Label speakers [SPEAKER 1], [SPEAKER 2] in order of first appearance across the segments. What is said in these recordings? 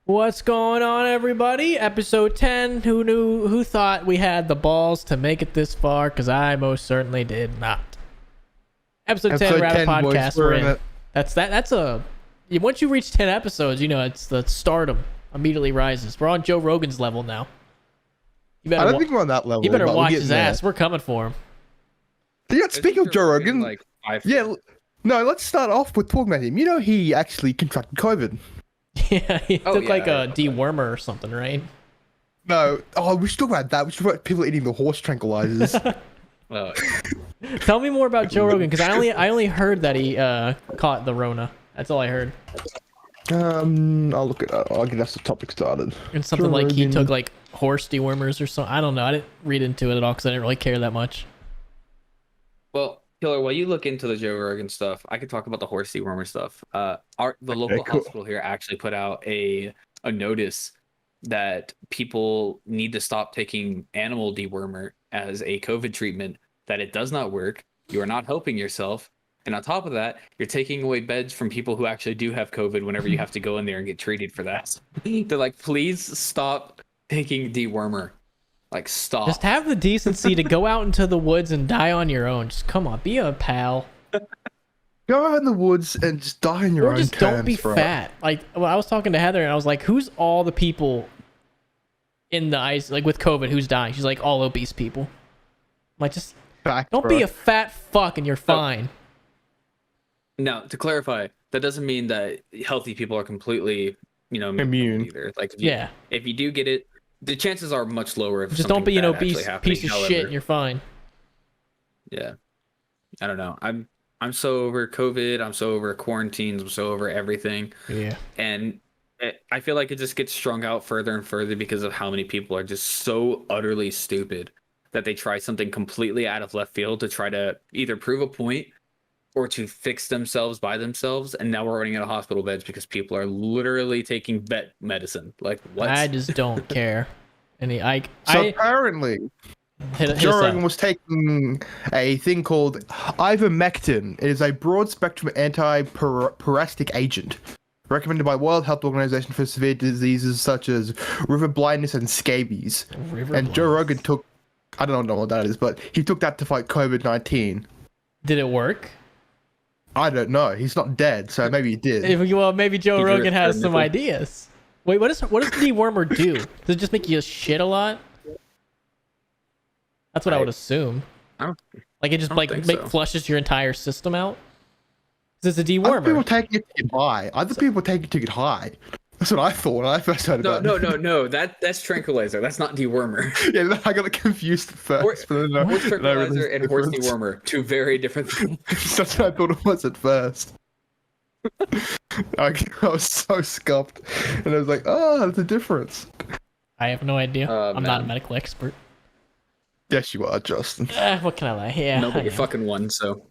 [SPEAKER 1] What's going on, everybody? Episode 10. Who thought we had the balls to make it this far? Because I most certainly did not. Episode 10 Rabb1t podcast. We're in. That's a... Once you reach 10 episodes, you know, it's the stardom immediately rises. We're on Joe Rogan's level now.
[SPEAKER 2] I don't think we're on that level.
[SPEAKER 1] He better watch his ass. We're coming for him.
[SPEAKER 2] Yeah, speaking of Joe Rogan, no, let's start off with talking about him. You know, he actually contracted COVID.
[SPEAKER 1] Yeah, he took like a dewormer or something, right?
[SPEAKER 2] No. Oh, we should talk about that. We should talk about people eating the horse tranquilizers.
[SPEAKER 1] Tell me more about Joe Rogan, because I only heard that he caught the Rona. That's all I heard.
[SPEAKER 2] I'll look it up. I'll get us the topic started.
[SPEAKER 1] And something like he took like horse dewormers or something. I don't know. I didn't read into it at all because I didn't really care that much.
[SPEAKER 3] Well, Killer, while you look into the Joe Rogan stuff, I could talk about the horse dewormer stuff. The local hospital here actually put out a notice that people need to stop taking animal dewormer as a COVID treatment, that it does not work. You are not helping yourself. And on top of that, you're taking away beds from people who actually do have COVID whenever you have to go in there and get treated for that. They're like, please stop taking dewormer. Like, stop.
[SPEAKER 1] Just have the decency to go out into the woods and die on your own. Just come on, be a pal.
[SPEAKER 2] Go out in the woods and just die on your own terms. Or just
[SPEAKER 1] don't be fat. Like, well, I was talking to Heather and I was like, who's all the people in the ice, like with COVID, who's dying? She's like, all obese people. I'm like, just don't be a fat fuck and you're fine.
[SPEAKER 3] Now, to clarify, that doesn't mean that healthy people are completely,
[SPEAKER 2] immune
[SPEAKER 3] either. Like, if you do get it, the chances are much lower. If
[SPEAKER 1] just don't be an obese piece of shit and you're fine.
[SPEAKER 3] Yeah, I don't know. I'm so over COVID. I'm so over quarantines. I'm so over everything.
[SPEAKER 1] Yeah,
[SPEAKER 3] and I feel like it just gets strung out further and further because of how many people are just so utterly stupid that they try something completely out of left field to try to either prove a point or to fix themselves by themselves. And now we're running out of hospital beds because people are literally taking vet medicine. Like, what?
[SPEAKER 1] I just don't care.
[SPEAKER 2] Apparently, Joe Rogan was taking a thing called ivermectin. It is a broad-spectrum anti-parasitic agent recommended by World Health Organization for severe diseases such as river blindness and scabies. Joe Rogan took, I don't know what that is, but he took that to fight COVID-19.
[SPEAKER 1] Did it work?
[SPEAKER 2] I don't know. He's not dead, so maybe he did.
[SPEAKER 1] Well, maybe Joe Rogan has some ideas. Wait, what does the dewormer do? Does it just make you shit a lot? That's what I would assume. Like it just flushes your entire system out? Because it's a dewormer.
[SPEAKER 2] Other people taking it to get high. Other people taking it to get high. That's what I thought when I first heard about it.
[SPEAKER 3] No. That's tranquilizer. That's not dewormer.
[SPEAKER 2] Yeah, I got confused at first.
[SPEAKER 3] Horse tranquilizer and horse dewormer, two very different things.
[SPEAKER 2] That's what I thought it was at first. I was so scuffed, and I was like, "Oh, there's a difference."
[SPEAKER 1] I have no idea. I'm not a medical expert.
[SPEAKER 2] Yes, you are, Justin.
[SPEAKER 1] What can I lie? Yeah.
[SPEAKER 3] No, but you're fucking one, so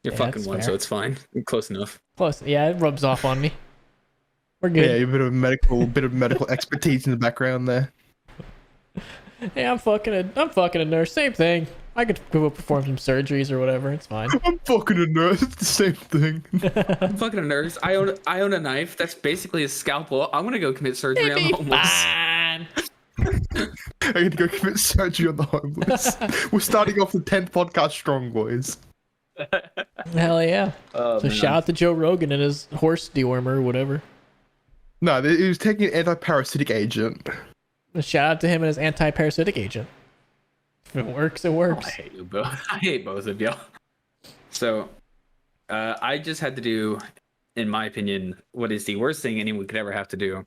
[SPEAKER 3] so it's fine. Close enough.
[SPEAKER 1] Close. Yeah, it rubs off on me. We're good.
[SPEAKER 2] Yeah, a bit of medical expertise in the background there.
[SPEAKER 1] Hey, I'm fucking a nurse. Same thing. I could go perform some surgeries or whatever. It's fine.
[SPEAKER 2] I'm fucking a nurse. It's the same thing.
[SPEAKER 3] I'm fucking a nurse. I own a knife. That's basically a scalpel. I'm gonna go commit surgery on the homeless.
[SPEAKER 1] Fine.
[SPEAKER 2] I'm gonna go commit surgery on the homeless. We're starting off the 10th podcast strong, boys.
[SPEAKER 1] Hell yeah. So shout out to Joe Rogan and his horse dewormer or whatever.
[SPEAKER 2] No, he was taking an anti-parasitic agent.
[SPEAKER 1] Shout out to him and his anti-parasitic agent. If it works, it works.
[SPEAKER 3] I hate you both. I hate both of y'all. So, I just had to do, in my opinion, what is the worst thing anyone could ever have to do,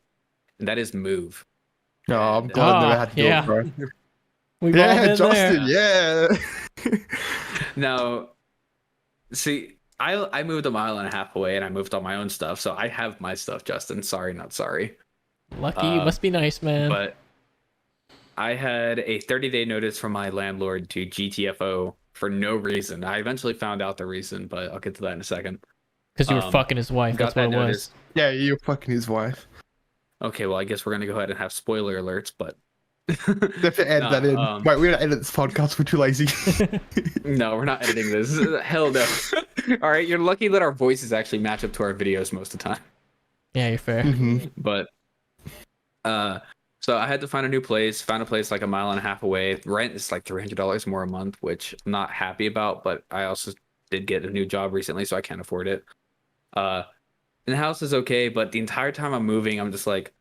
[SPEAKER 3] and that is move.
[SPEAKER 2] No, I'm glad I never had to do it, bro.
[SPEAKER 1] We've all been
[SPEAKER 2] Justin,
[SPEAKER 1] there.
[SPEAKER 2] yeah.
[SPEAKER 3] Now, see, I moved 1.5 miles away, and I moved all my own stuff, so I have my stuff, Justin. Sorry, not sorry.
[SPEAKER 1] Lucky, you must be nice, man.
[SPEAKER 3] But I had a 30-day notice from my landlord to GTFO for no reason. I eventually found out the reason, but I'll get to that in a second.
[SPEAKER 1] Because you were fucking his wife. That's what it was.
[SPEAKER 2] Yeah, you were fucking his wife.
[SPEAKER 3] Okay, well, I guess we're going to go ahead and have spoiler alerts, but...
[SPEAKER 2] They have to edit that in. Wait, we're going to edit this podcast. We're too lazy.
[SPEAKER 3] No, we're not editing this. Hell no. All right, you're lucky that our voices actually match up to our videos most of the time.
[SPEAKER 1] Yeah, you're fair.
[SPEAKER 2] Mm-hmm.
[SPEAKER 3] But So I had to find a new place. Found a place like a mile and a half away. Rent is like $300 more a month, which I'm not happy about. But I also did get a new job recently, so I can't afford it. And the house is okay, but the entire time I'm moving, I'm just like,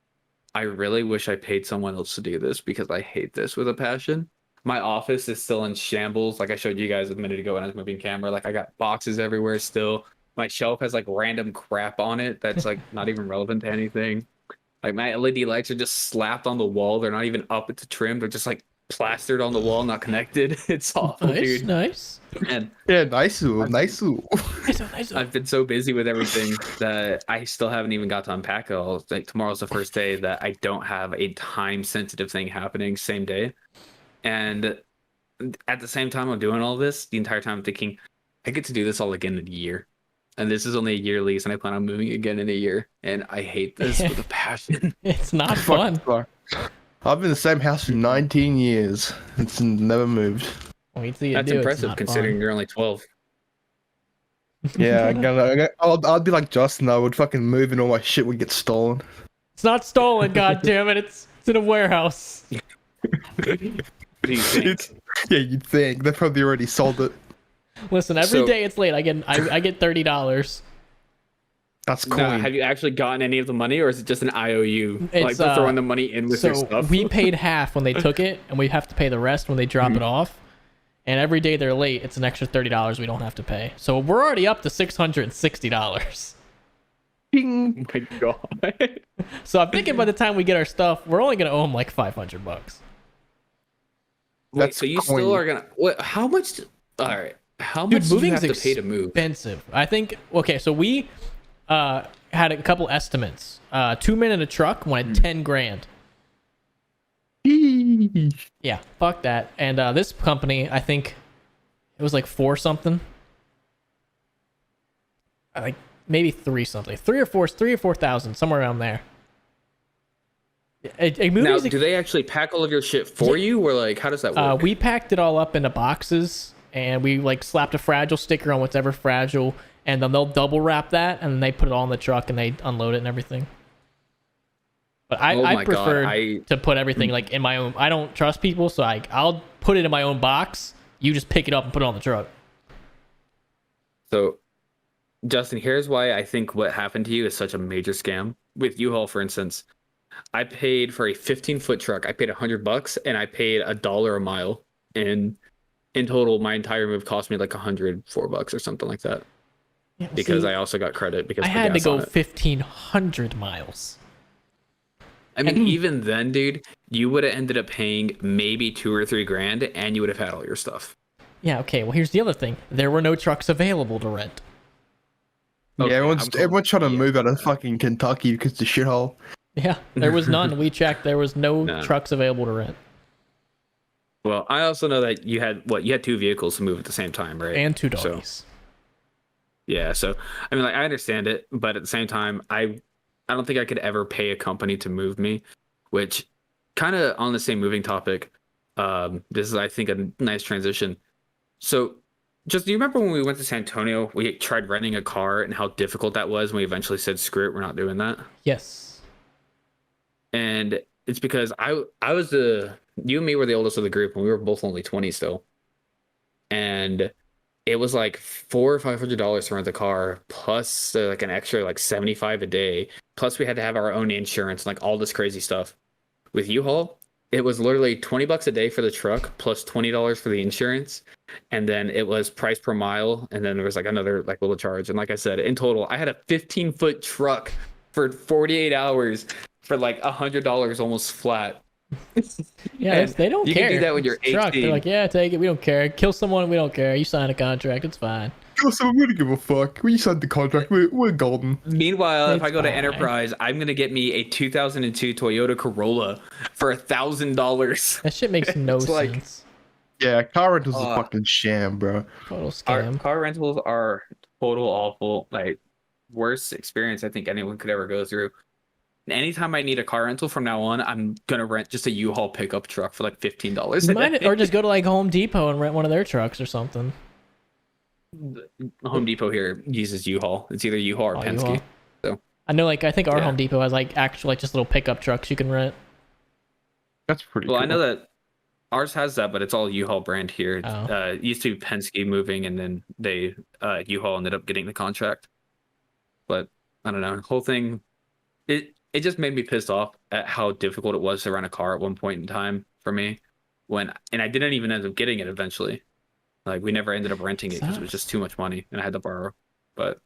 [SPEAKER 3] I really wish I paid someone else to do this because I hate this with a passion. My office is still in shambles, like I showed you guys a minute ago when I was moving camera. Like I got boxes everywhere still. My shelf has like random crap on it that's like not even relevant to anything. Like my LED lights are just slapped on the wall. They're not even up to trim. They're just like plastered on the wall, not connected. It's awful, dude.
[SPEAKER 1] Nice.
[SPEAKER 3] And
[SPEAKER 2] yeah, nice.
[SPEAKER 3] I've been so busy with everything that I still haven't even got to unpack it all. Like tomorrow's the first day that I don't have a time-sensitive thing happening same day. And at the same time I'm doing all this, the entire time I'm thinking, I get to do this all again in a year. And this is only a year lease, and I plan on moving again in a year. And I hate this with a passion.
[SPEAKER 1] It's not fun.
[SPEAKER 2] I've been in the same house for 19 years. It's never moved.
[SPEAKER 1] Wait till you
[SPEAKER 3] That's
[SPEAKER 1] do.
[SPEAKER 3] impressive considering you're only 12.
[SPEAKER 2] Yeah, I'd be like Justin. I would fucking move and all my shit would get stolen.
[SPEAKER 1] It's not stolen, goddammit. It's in a warehouse.
[SPEAKER 3] What do you think?
[SPEAKER 2] Yeah, you'd think. They probably already sold it.
[SPEAKER 1] Listen, every day it's late. I get $30.
[SPEAKER 2] That's cool.
[SPEAKER 3] Now, have you actually gotten any of the money, or is it just an IOU? Like they're throwing the money in with your stuff?
[SPEAKER 1] We paid half when they took it, and we have to pay the rest when they drop it off. And every day they're late, it's an extra $30 we don't have to pay. So we're already up to $660.
[SPEAKER 3] Oh my god!
[SPEAKER 1] So I'm thinking by the time we get our stuff, we're only gonna owe them like $500.
[SPEAKER 3] Wait, so you still are gonna? What? How much? All right. How much do you have to pay to move?
[SPEAKER 1] Expensive. I think. Okay, so we had a couple estimates. 2 men in a truck wanted $10,000. Yeah, fuck that. And this company, I think it was like 4 something. Like maybe 3 something, 3 or 4,000, somewhere around there.
[SPEAKER 3] Now, do they actually pack all of your shit for you, or like how does that work?
[SPEAKER 1] We packed it all up into boxes. And we like slapped a fragile sticker on whatever fragile, and then they'll double wrap that, and then they put it all in the truck and they unload it and everything. But I prefer to put everything like in my own. I don't trust people, so I'll put it in my own box. You just pick it up and put it on the truck.
[SPEAKER 3] So, Justin, here's why I think what happened to you is such a major scam. With U-Haul, for instance, I paid for a 15-foot truck. I paid $100, and I paid $1 a mile, and in total, my entire move cost me like $104 or something like that. Yeah, because I also got credit because
[SPEAKER 1] I had to go 1,500 miles.
[SPEAKER 3] I mean, even then, dude, you would have ended up paying maybe $2,000 or $3,000, and you would have had all your stuff.
[SPEAKER 1] Yeah. Okay. Well, here's the other thing: there were no trucks available to rent.
[SPEAKER 2] Okay, yeah, everyone's trying to move out of fucking Kentucky because it's a shithole.
[SPEAKER 1] Yeah, there was none. We checked. There was no trucks available to rent.
[SPEAKER 3] Well, I also know that you had 2 vehicles to move at the same time, right?
[SPEAKER 1] And 2 doggies.
[SPEAKER 3] So, yeah, so I mean, like, I understand it, but at the same time, I don't think I could ever pay a company to move me. Which, kind of on the same moving topic, this is, I think, a nice transition. So, just do you remember when we went to San Antonio? We tried renting a car and how difficult that was, and we eventually said, "Screw it, we're not doing that."
[SPEAKER 1] Yes.
[SPEAKER 3] And it's because I was you and me were the oldest of the group, and we were both only 20 still. And it was like $400 or $500 to rent the car, plus like an extra like $75 a day. Plus we had to have our own insurance, and like all this crazy stuff. With U-Haul, it was literally $20 a day for the truck, plus $20 for the insurance, and then it was price per mile, and then there was like another like little charge. And like I said, in total, I had a 15-foot truck for 48 hours for like $100 almost flat.
[SPEAKER 1] Yeah, they don't care.
[SPEAKER 3] You can do that when you're 18.
[SPEAKER 1] They're like, yeah, take it. We don't care. Kill someone. We don't care. You signed a contract. It's fine.
[SPEAKER 2] Kill someone. We don't give a fuck. We signed the contract. We're golden.
[SPEAKER 3] Meanwhile, if I go to Enterprise, I'm gonna get me a 2002 Toyota Corolla for $1,000.
[SPEAKER 1] That shit makes no sense.
[SPEAKER 2] Yeah, car rentals is a fucking sham, bro.
[SPEAKER 1] Total scam.
[SPEAKER 3] Car rentals are total awful. Like, worst experience I think anyone could ever go through. Anytime I need a car rental from now on, I'm gonna rent just a U-Haul pickup truck for like $15.
[SPEAKER 1] Or just go to like Home Depot and rent one of their trucks or something.
[SPEAKER 3] Home Depot here uses U-Haul. It's either U-Haul or Penske.
[SPEAKER 1] U-Haul.
[SPEAKER 3] So
[SPEAKER 1] I know, like, I think our
[SPEAKER 3] Yeah.
[SPEAKER 1] Home Depot has like actual like just little pickup trucks you can rent.
[SPEAKER 2] That's pretty
[SPEAKER 3] Well,
[SPEAKER 2] cool.
[SPEAKER 3] I know that ours has that, but it's all U-Haul brand here.
[SPEAKER 1] Oh.
[SPEAKER 3] It used to be Penske moving, and then they U-Haul ended up getting the contract. But I don't know, the whole thing. It just made me pissed off at how difficult it was to rent a car at one point in time for me. And I didn't even end up getting it eventually. Like, we never ended up renting it because it was just too much money, and I had to borrow. But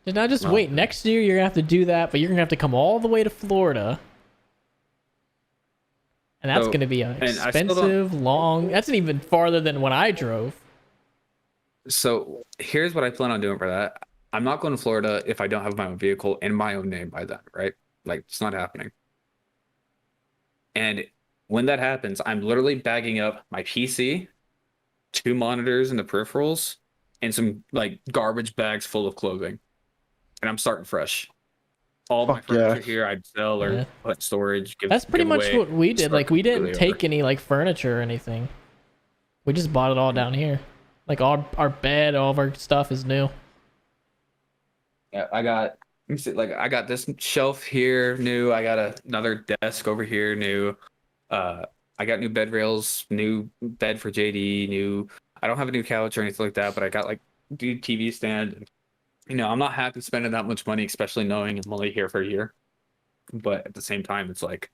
[SPEAKER 1] Just not just wait. Next year you're gonna have to do that, but you're gonna have to come all the way to Florida, and that's gonna be expensive, long. That's even farther than when I drove.
[SPEAKER 3] So here's what I plan on doing for that. I'm not going to Florida if I don't have my own vehicle in my own name by then, right? Like, it's not happening. And when that happens, I'm literally bagging up my PC, 2 monitors and the peripherals, and some like garbage bags full of clothing. And I'm starting fresh. All my furniture here I'd sell or put in storage.
[SPEAKER 1] That's pretty much what we did. Like, we didn't take any like furniture or anything. We just bought it all down here. Like, our bed, all of our stuff is new.
[SPEAKER 3] Yeah, I got this shelf here new. I got another desk over here new. I got new bed rails, new bed for JD, new. I don't have a new couch or anything like that, but I got like new TV stand. You know, I'm not happy spending that much money, especially knowing I'm only here for a year. But at the same time, it's like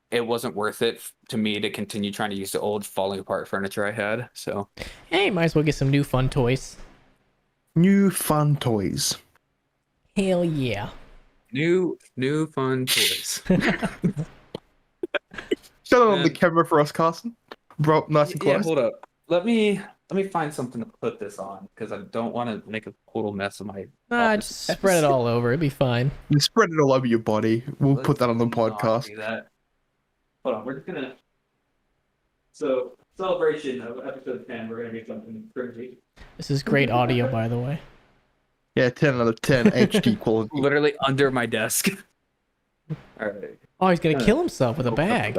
[SPEAKER 3] it wasn't worth it to me to continue trying to use the old falling apart furniture I had. So
[SPEAKER 1] hey, might as well get some new fun toys.
[SPEAKER 2] New fun toys.
[SPEAKER 1] Hell yeah.
[SPEAKER 3] New fun toys.
[SPEAKER 2] Shut it on the camera for us, Carson. Bro, nice and close.
[SPEAKER 3] Yeah, hold up. Let me find something to put this on because I don't want to make a total mess of my.
[SPEAKER 1] Nah, just spread it all over. It'd be fine.
[SPEAKER 2] You spread it all over your body. We'll put that on the podcast.
[SPEAKER 3] Do that. Hold on, we're just gonna. So, celebration of episode 10, we're gonna do something cringy.
[SPEAKER 1] This is great audio, by the way.
[SPEAKER 2] Yeah, 10 out of 10 HD quality.
[SPEAKER 3] Literally under my desk. All right.
[SPEAKER 1] Oh, he's gonna kill himself with a bag.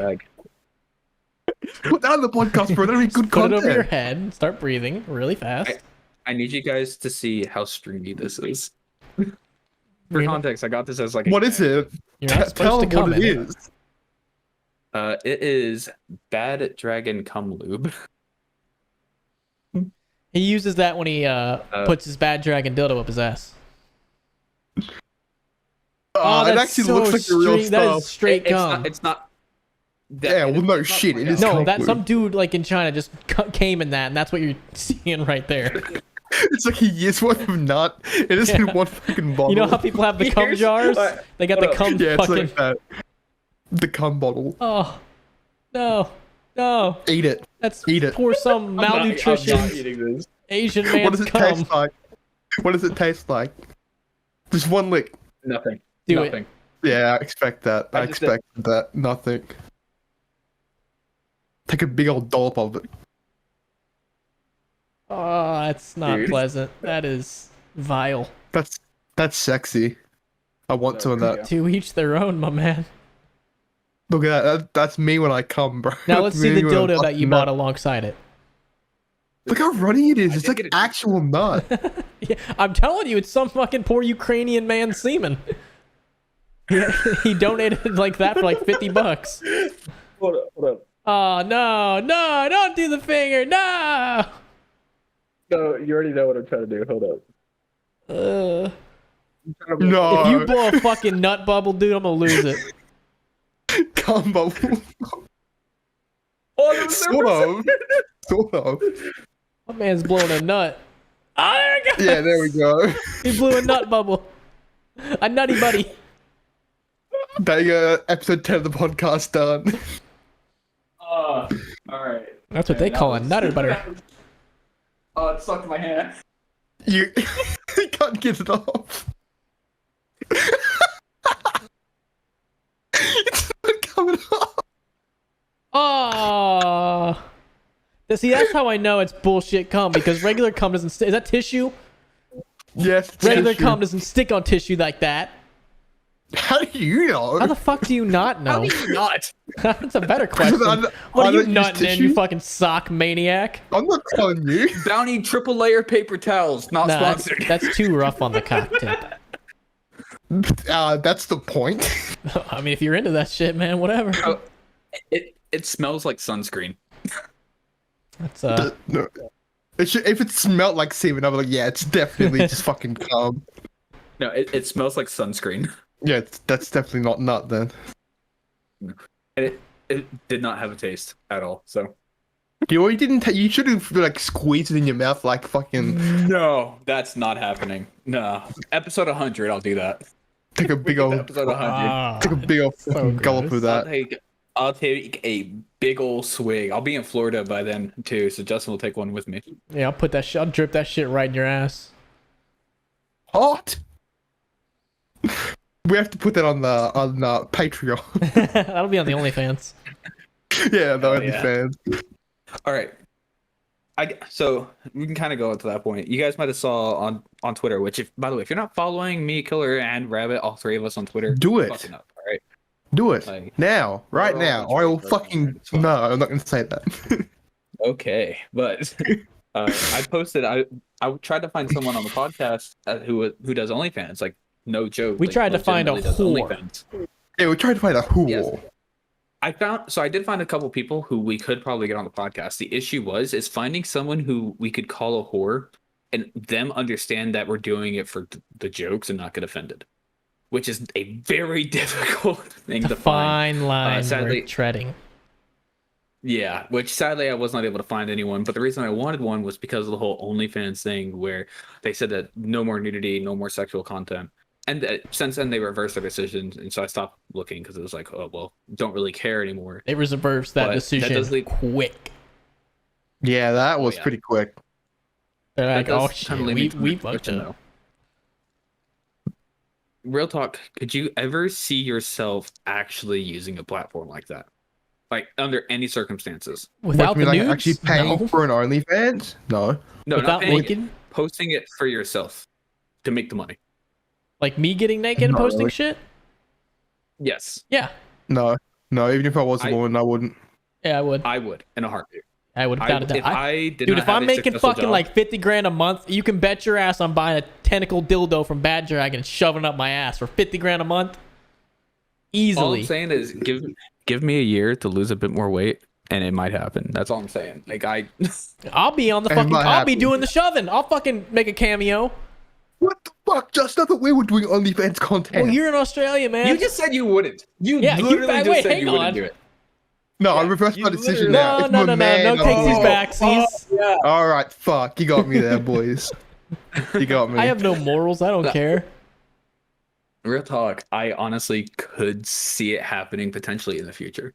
[SPEAKER 2] Put that on the podcast, bro. That'd be good
[SPEAKER 1] Put
[SPEAKER 2] content.
[SPEAKER 1] it over your head and start breathing really fast.
[SPEAKER 3] I need you guys to see how streamy this is. For context, I got this as like.
[SPEAKER 2] What is it?
[SPEAKER 1] You're not supposed to comment.
[SPEAKER 2] What it is.
[SPEAKER 3] It is Bad Dragon Cum Lube.
[SPEAKER 1] He uses that when he puts his bad dragon dildo up his ass.
[SPEAKER 2] Oh, it actually
[SPEAKER 1] so
[SPEAKER 2] looks like the real
[SPEAKER 1] That
[SPEAKER 2] stuff.
[SPEAKER 1] is straight cum.
[SPEAKER 3] It's not.
[SPEAKER 2] Yeah, well, no shit. It is
[SPEAKER 1] No, that
[SPEAKER 2] cum
[SPEAKER 1] some
[SPEAKER 2] lube.
[SPEAKER 1] dude like in China just came in that, and that's what you're seeing right there.
[SPEAKER 2] It's like a year's worth of nut. It is in one fucking bottle.
[SPEAKER 1] You know how people have the cum jars? They got the cum
[SPEAKER 2] Yeah, it's
[SPEAKER 1] fucking.
[SPEAKER 2] like that. The cum bottle.
[SPEAKER 1] Oh, no.
[SPEAKER 2] Eat it.
[SPEAKER 1] Eat it. Pour some malnutrition
[SPEAKER 3] I'm not eating this.
[SPEAKER 1] Asian man's
[SPEAKER 2] What does it
[SPEAKER 1] cum.
[SPEAKER 2] taste like? What does it taste like? Just one lick.
[SPEAKER 3] Nothing.
[SPEAKER 1] Do
[SPEAKER 3] Nothing.
[SPEAKER 1] it.
[SPEAKER 2] Yeah, I expect that. I expected that. Nothing. Take a big old dollop of it.
[SPEAKER 1] Oh, that's not pleasant. That is vile.
[SPEAKER 2] That's sexy. I want some of that.
[SPEAKER 1] To each their own, my man.
[SPEAKER 2] Look at that. That's me when I come, bro.
[SPEAKER 1] Now let's see the
[SPEAKER 2] Me when I'm
[SPEAKER 1] dildo that you
[SPEAKER 2] fucking
[SPEAKER 1] bought
[SPEAKER 2] nut.
[SPEAKER 1] alongside it.
[SPEAKER 2] Look how runny it is. It's like actual nut.
[SPEAKER 1] Yeah, I'm telling you, it's some fucking poor Ukrainian man's semen. He donated like that for like $50.
[SPEAKER 3] Hold up.
[SPEAKER 1] Oh no, don't do the finger, no.
[SPEAKER 3] No, you already know what I'm trying to do. Hold up.
[SPEAKER 2] No.
[SPEAKER 1] If you blow a fucking nut bubble, dude, I'm gonna lose it.
[SPEAKER 2] Cum bubble.
[SPEAKER 3] Oh,
[SPEAKER 2] Sort of.
[SPEAKER 1] My man's blowing a nut. Oh, there it goes.
[SPEAKER 2] Yeah, there we go.
[SPEAKER 1] He blew a nut bubble. A nutty buddy.
[SPEAKER 2] There you go. Episode 10 of the podcast done.
[SPEAKER 3] all right.
[SPEAKER 1] That's what they call a nutter butter.
[SPEAKER 3] Oh, it stuck to my hand.
[SPEAKER 2] You can't get it off. It's not coming off.
[SPEAKER 1] Oh. See, that's how I know it's bullshit cum, because regular cum doesn't stick. Is that tissue?
[SPEAKER 2] Yes. it's
[SPEAKER 1] Regular
[SPEAKER 2] tissue.
[SPEAKER 1] cum doesn't stick on tissue like that.
[SPEAKER 2] How do you know?
[SPEAKER 1] How the fuck do you not know?
[SPEAKER 3] How do you not?
[SPEAKER 1] That's a better question. What are you nutting in, you fucking sock maniac?
[SPEAKER 2] I'm not telling you.
[SPEAKER 3] Bounty triple layer paper towels, not
[SPEAKER 1] Nah,
[SPEAKER 3] sponsored.
[SPEAKER 1] that's too rough on the cock tip.
[SPEAKER 2] That's the point.
[SPEAKER 1] I mean, if you're into that shit, man, whatever.
[SPEAKER 3] Oh, it smells like sunscreen.
[SPEAKER 1] That's
[SPEAKER 2] No. If it smelled like semen, I'm like, yeah, it's definitely just fucking cum.
[SPEAKER 3] No, it smells like sunscreen.
[SPEAKER 2] Yeah, that's definitely not nut then.
[SPEAKER 3] It did not have a taste at all. So
[SPEAKER 2] You didn't. You should have like squeezed it in your mouth like fucking.
[SPEAKER 3] no, that's not happening. No, episode 100, I'll do that.
[SPEAKER 2] Take a big old.
[SPEAKER 3] Episode 100.
[SPEAKER 2] Take a big old fucking gulp of that.
[SPEAKER 3] I'll take a big old swig. I'll be in Florida by then too, so Justin will take one with me.
[SPEAKER 1] Yeah, I'll put that shit. I'll drip that shit right in your ass.
[SPEAKER 2] Hot. We have to put that on the Patreon.
[SPEAKER 1] That'll be on the OnlyFans.
[SPEAKER 2] Yeah, the OnlyFans.
[SPEAKER 3] All right. So we can kind of go into that point. You guys might have saw on Twitter, which, if by the way, if you're not following me, Killer, and Rabb1t, all three of us on Twitter,
[SPEAKER 2] do it.
[SPEAKER 3] fucking up, all right?
[SPEAKER 2] Do it
[SPEAKER 3] Like,
[SPEAKER 2] now, right now. I will fucking. No, I'm not gonna say that.
[SPEAKER 3] Okay, but I posted. I tried to find someone on the podcast who does OnlyFans. Like, no joke.
[SPEAKER 1] We
[SPEAKER 3] like,
[SPEAKER 1] tried to find a
[SPEAKER 3] legitimately
[SPEAKER 1] whore.
[SPEAKER 3] does OnlyFans.
[SPEAKER 2] Yeah, we tried to find a whore.
[SPEAKER 3] Yes. I did find a couple people who we could probably get on the podcast. The issue is finding someone who we could call a whore and them understand that we're doing it for the jokes and not get offended, which is a very difficult thing to find.
[SPEAKER 1] Fine line
[SPEAKER 3] sadly,
[SPEAKER 1] we're treading.
[SPEAKER 3] Yeah, which sadly I was not able to find anyone. But the reason I wanted one was because of the whole OnlyFans thing, where they said that no more nudity, no more sexual content. And since then, they reversed their decisions, and so I stopped looking because it was like, oh well, don't really care anymore.
[SPEAKER 1] They reversed that decision quick.
[SPEAKER 2] Yeah, that was pretty quick.
[SPEAKER 1] They're like, oh shit, we fucked up.
[SPEAKER 3] Real talk, could you ever see yourself actually using a platform like that? Like, under any circumstances?
[SPEAKER 1] Without the nudes?
[SPEAKER 2] Actually paying for an OnlyFans? No.
[SPEAKER 3] No,
[SPEAKER 1] without
[SPEAKER 3] not paying
[SPEAKER 1] linking?
[SPEAKER 3] Posting it for yourself to make the money.
[SPEAKER 1] Like me getting naked and posting shit?
[SPEAKER 3] Yes.
[SPEAKER 1] Yeah.
[SPEAKER 2] No, even if I was a woman, I wouldn't.
[SPEAKER 1] Yeah, I would.
[SPEAKER 3] I would, in a heartbeat.
[SPEAKER 1] I would without a doubt.
[SPEAKER 3] Dude,
[SPEAKER 1] if I'm making fucking like 50 grand a month, you can bet your ass I'm buying a tentacle dildo from Bad Dragon and shoving up my ass for 50 grand a month. Easily.
[SPEAKER 3] All I'm saying is give me a year to lose a bit more weight and it might happen. That's all I'm saying. Like
[SPEAKER 1] I'll be on the fucking I'll be doing the shoving. I'll fucking make a cameo.
[SPEAKER 2] What the fuck? Just I thought we were doing OnlyFans content.
[SPEAKER 1] Well, you're in Australia, man.
[SPEAKER 3] You just said you wouldn't. You literally just said you wouldn't do it.
[SPEAKER 2] No, I reversed my decision now.
[SPEAKER 1] No takesies backsies.
[SPEAKER 3] Yeah.
[SPEAKER 2] All right, fuck. You got me there, boys. You got me.
[SPEAKER 1] I have no morals. I don't care.
[SPEAKER 3] Real talk. I honestly could see it happening potentially in the future,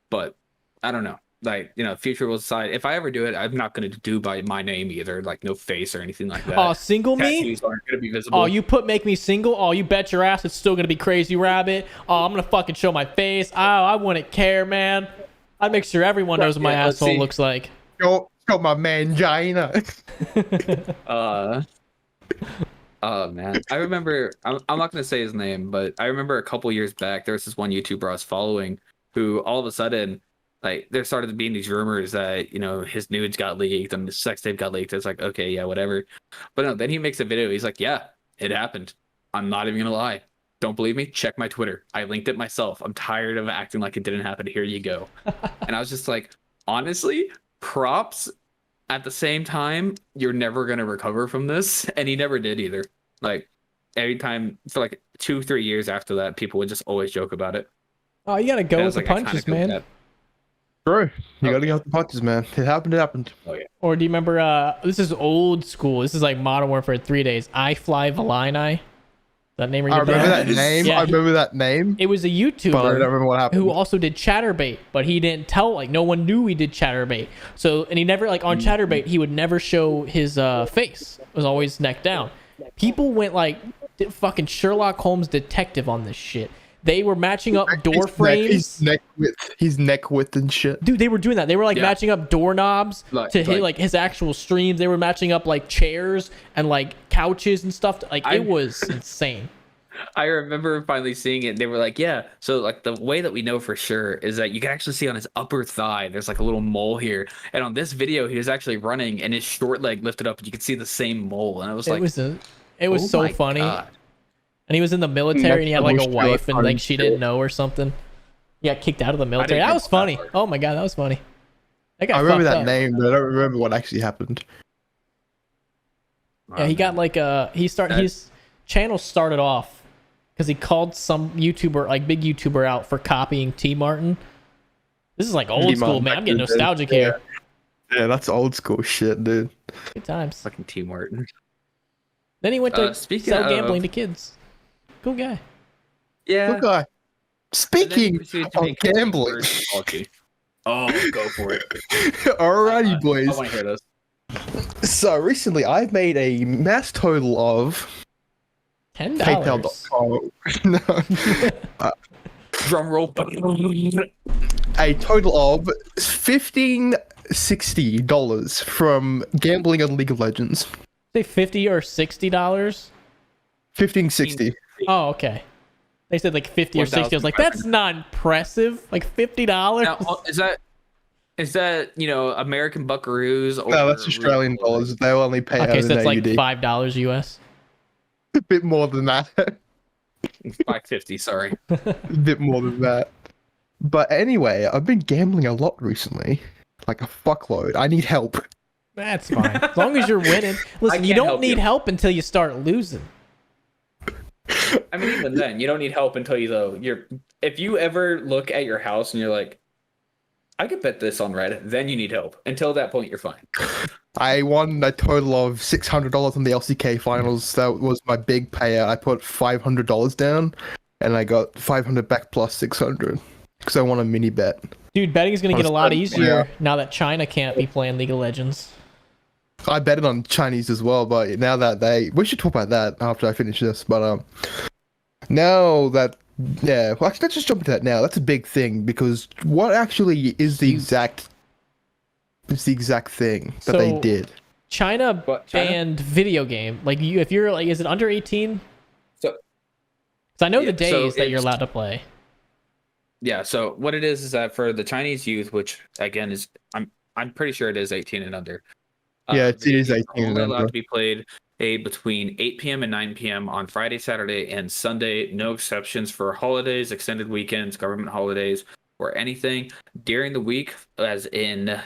[SPEAKER 3] but I don't know. Like, future will decide. If I ever do it, I'm not going to do by my name either. Like, no face or anything like that.
[SPEAKER 1] Oh, single
[SPEAKER 3] Tattoos
[SPEAKER 1] me?
[SPEAKER 3] aren't going to be visible.
[SPEAKER 1] Oh, you make me single? Oh, you bet your ass it's still going to be Crazy Rabbit. Oh, I'm going to fucking show my face. Oh, I wouldn't care, man. I'd make sure everyone knows what my asshole looks like.
[SPEAKER 2] Show my mangina.
[SPEAKER 3] Oh, man. I remember, I'm not going to say his name, but I remember a couple years back, there was this one YouTuber I was following who all of a sudden, like, there started being these rumors that, his nudes got leaked and the sex tape got leaked. It's like, okay, yeah, whatever. But no, then he makes a video. He's like, yeah, it happened. I'm not even going to lie. Don't believe me? Check my Twitter. I linked it myself. I'm tired of acting like it didn't happen. Here you go. And I was just like, honestly, props. At the same time, you're never going to recover from this. And he never did either. Like, every time for like 2-3 years after that, people would just always joke about it.
[SPEAKER 1] Oh, you got to go with the punches, man.
[SPEAKER 2] Bro, you gotta get the punches, man. It happened.
[SPEAKER 3] Oh, yeah.
[SPEAKER 1] Or do you remember, this is old school. This is like Modern Warfare 3 days. I Fly Valini. That name?
[SPEAKER 2] I remember that name. Yeah, I remember that name.
[SPEAKER 1] It was a YouTuber
[SPEAKER 2] but I don't remember what happened.
[SPEAKER 1] Who also did Chatterbait, but he didn't tell, like, no one knew he did Chatterbait. So, and he never, like, on Chatterbait, he would never show his face. It was always neck down. People went, like, fucking Sherlock Holmes detective on this shit. They were matching up door frames.
[SPEAKER 2] His neck width and shit.
[SPEAKER 1] Dude, they were doing that. They were like matching up doorknobs to hit like his actual streams. They were matching up like chairs and like couches and stuff. It was insane.
[SPEAKER 3] I remember finally seeing it. They were like, yeah. So like the way that we know for sure is that you can actually see on his upper thigh, there's like a little mole here. And on this video, he was actually running and his short leg lifted up and you could see the same mole. And I was like,
[SPEAKER 1] it was so funny.
[SPEAKER 3] God.
[SPEAKER 1] And he was in the military, and he had like a wife, and like she didn't know or something. He got kicked out of the military. That was funny. Oh my god, that was funny.
[SPEAKER 2] I remember that name, but I don't remember what actually happened.
[SPEAKER 1] Yeah, he got like his channel started off because he called some YouTuber, like big YouTuber, out for copying T Martin. This is like old school, man. I'm getting nostalgic here.
[SPEAKER 2] Yeah, that's old school shit, dude.
[SPEAKER 1] Good times.
[SPEAKER 3] Fucking T Martin.
[SPEAKER 1] Then he went to sell gambling to kids. Cool guy.
[SPEAKER 3] Yeah.
[SPEAKER 2] Cool guy. Speaking of gambling.
[SPEAKER 3] Oh, go for it.
[SPEAKER 2] Alrighty, boys.
[SPEAKER 3] I want to hear this.
[SPEAKER 2] So recently, I've made a mass total of
[SPEAKER 1] $10.
[SPEAKER 2] PayPal.com.
[SPEAKER 3] Drum roll.
[SPEAKER 2] A total of $1560 from gambling on League of Legends.
[SPEAKER 1] Say $50 or $60.
[SPEAKER 2] $1560.
[SPEAKER 1] Oh, okay. They said like 50 or 60. I was like, that's not impressive. Like $50.
[SPEAKER 3] Now, is that American buckaroos? Or
[SPEAKER 2] No, that's Australian dollars. They'll only pay out in AUD.
[SPEAKER 1] Okay, so it's like $5 US.
[SPEAKER 2] A bit more than that.
[SPEAKER 3] $5.50, sorry.
[SPEAKER 2] A bit more than that. But anyway, I've been gambling a lot recently. Like a fuckload. I need help.
[SPEAKER 1] That's fine. As long as you're winning. Listen, you don't need help until you start losing.
[SPEAKER 3] I mean, even then, you don't need help until if you ever look at your house and you're like, I could bet this on Reddit, then you need help. Until that point, you're fine.
[SPEAKER 2] I won a total of $600 on the LCK finals. That was my big payout. I put $500 down, and I got $500 back plus $600 because I won a mini bet.
[SPEAKER 1] Dude, betting is going to get a lot easier now that China can't be playing League of Legends.
[SPEAKER 2] I betted on Chinese as well, but now that we should talk about that after I finish this. But now that well, actually, let's just jump into that now. That's a big thing because what actually is the exact thing that they did?
[SPEAKER 1] China banned video game. Like if you're like, is it under 18? So I know the days that you're allowed to play.
[SPEAKER 3] Yeah. So what it is that for the Chinese youth, which again is I'm pretty sure it is 18 and under.
[SPEAKER 2] Yeah, it is 18 and under.
[SPEAKER 3] Allowed to be played between 8 p.m. and 9 p.m. on Friday, Saturday, and Sunday. No exceptions for holidays, extended weekends, government holidays, or anything. During the week, as in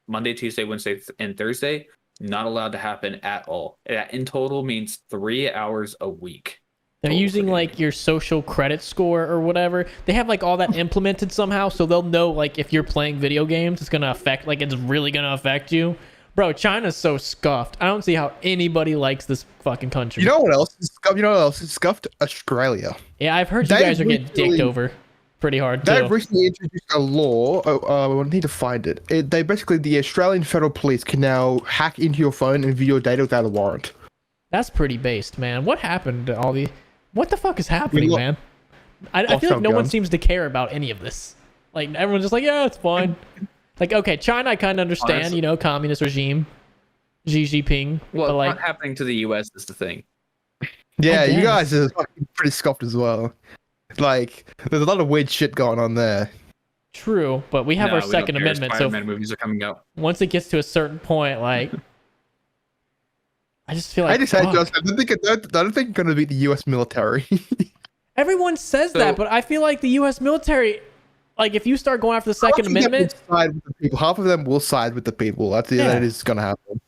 [SPEAKER 3] Monday, Tuesday, Wednesday, and Thursday, not allowed to happen at all. That in total means 3 hours a week.
[SPEAKER 1] They're using like your social credit score or whatever. They have like all that implemented somehow, so they'll know like if you're playing video games, it's gonna affect, like it's really gonna affect you. Bro, China's so scuffed. I don't see how anybody likes this fucking country.
[SPEAKER 2] You know what else is scuffed? You know what else is scuffed? Australia.
[SPEAKER 1] Yeah, I've heard you guys are getting dicked over pretty hard, too.
[SPEAKER 2] They've recently introduced a law. I need to find it. The Australian Federal Police can now hack into your phone and view your data without a warrant.
[SPEAKER 1] That's pretty based, man. What happened to all the... What the fuck is happening, man? I feel like no one seems to care about any of this. Like, everyone's just like, yeah, it's fine. Like, okay, China, I kind of understand, honestly, communist regime, Xi Jinping.
[SPEAKER 3] Well,
[SPEAKER 1] but like,
[SPEAKER 3] what's happening to the U.S. is the thing.
[SPEAKER 2] Yeah, you guys are fucking pretty scuffed as well. Like, there's a lot of weird shit going on there.
[SPEAKER 1] True, but we have our Second Amendment, so
[SPEAKER 3] movies are coming out.
[SPEAKER 1] Once it gets to a certain point, like, I just feel like...
[SPEAKER 2] I don't think it's going to be the U.S. military.
[SPEAKER 1] Everyone says that, but I feel like the U.S. military... Like, if you start going after the Second Amendment...
[SPEAKER 2] Side with the people. Half of them will side with the people. That is going to happen.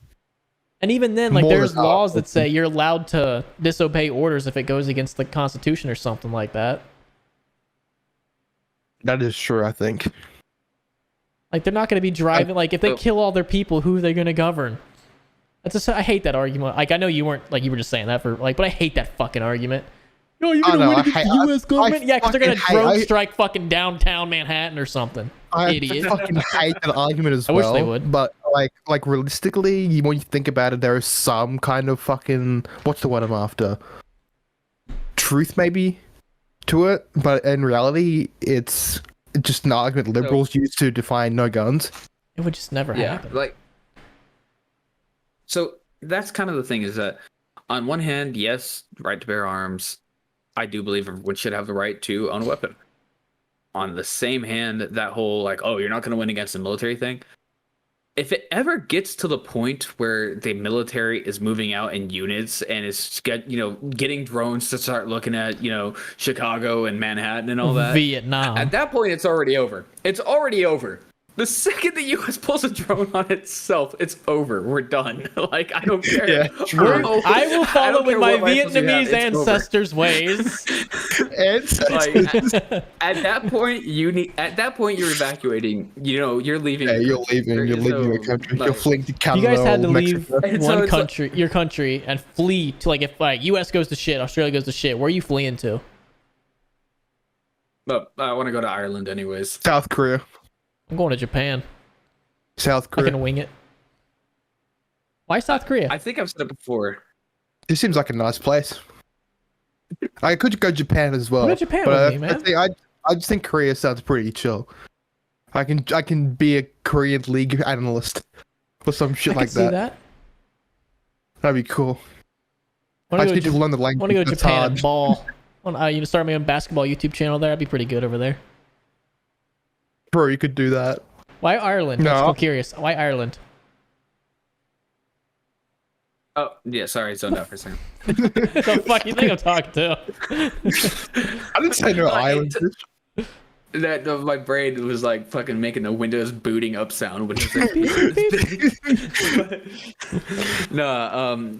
[SPEAKER 1] And even then, like, there's laws that say you're allowed to disobey orders if it goes against the Constitution or something like that.
[SPEAKER 2] That is true, I think.
[SPEAKER 1] Like, they're not going to be driving... Like, if they kill all their people, who are they going to govern? I hate that argument. Like, I know you weren't... Like, you were just saying that for... Like, but I hate that fucking argument. No, you're gonna win against the U.S. government? Yeah, because they're gonna drone strike fucking downtown Manhattan or something. Idiot.
[SPEAKER 2] I fucking hate that argument as well. I wish they would. But like realistically, when you think about it, there is some kind of fucking, what's the word I'm after? Truth maybe to it, but in reality, it's just an argument liberals use to define no guns.
[SPEAKER 1] It would just never happen.
[SPEAKER 3] Like, so that's kind of the thing, is that on one hand, yes, right to bear arms. I do believe everyone should have the right to own a weapon. On the same hand, that whole like, oh, you're not going to win against the military thing. if it ever gets to the point where the military is moving out in units and is getting drones to start looking at Chicago and Manhattan and all that,
[SPEAKER 1] Vietnam.
[SPEAKER 3] At that point, it's already over. It's already over. The second the U.S. pulls a drone on itself, it's over. We're done. Like, I don't care.
[SPEAKER 2] Yeah,
[SPEAKER 1] I will follow in my Vietnamese ancestors' ways.
[SPEAKER 3] At that point, you're evacuating. You're leaving.
[SPEAKER 2] Yeah, you're leaving. You're leaving the country. You're fleeing to Canada.
[SPEAKER 1] You guys had to leave
[SPEAKER 2] Mexico.
[SPEAKER 1] your country, and flee to if U.S. goes to shit, Australia goes to shit. Where are you fleeing to?
[SPEAKER 3] But I want to go to Ireland anyways.
[SPEAKER 2] South Korea.
[SPEAKER 1] I'm going to Japan.
[SPEAKER 2] South Korea.
[SPEAKER 1] I can wing it. Why South Korea?
[SPEAKER 3] I think I've said it before.
[SPEAKER 2] It seems like a nice place. I could go Japan as well.
[SPEAKER 1] Go to Japan with me, man.
[SPEAKER 2] I just think Korea sounds pretty chill. I can be a Korean League analyst or some shit like that.
[SPEAKER 1] That.
[SPEAKER 2] That'd be cool. I just need to learn the language.
[SPEAKER 1] I want to go to Japan and ball. You start my own basketball YouTube channel there. I'd be pretty good over there.
[SPEAKER 2] Bro, you could do that.
[SPEAKER 1] Why Ireland?
[SPEAKER 2] No.
[SPEAKER 1] I'm curious. Why Ireland?
[SPEAKER 3] Oh, yeah, sorry, I zoned out for a second.
[SPEAKER 1] The fuck you think I'm talking to?
[SPEAKER 2] I didn't say no Ireland.
[SPEAKER 3] My brain was like fucking making the Windows booting up sound.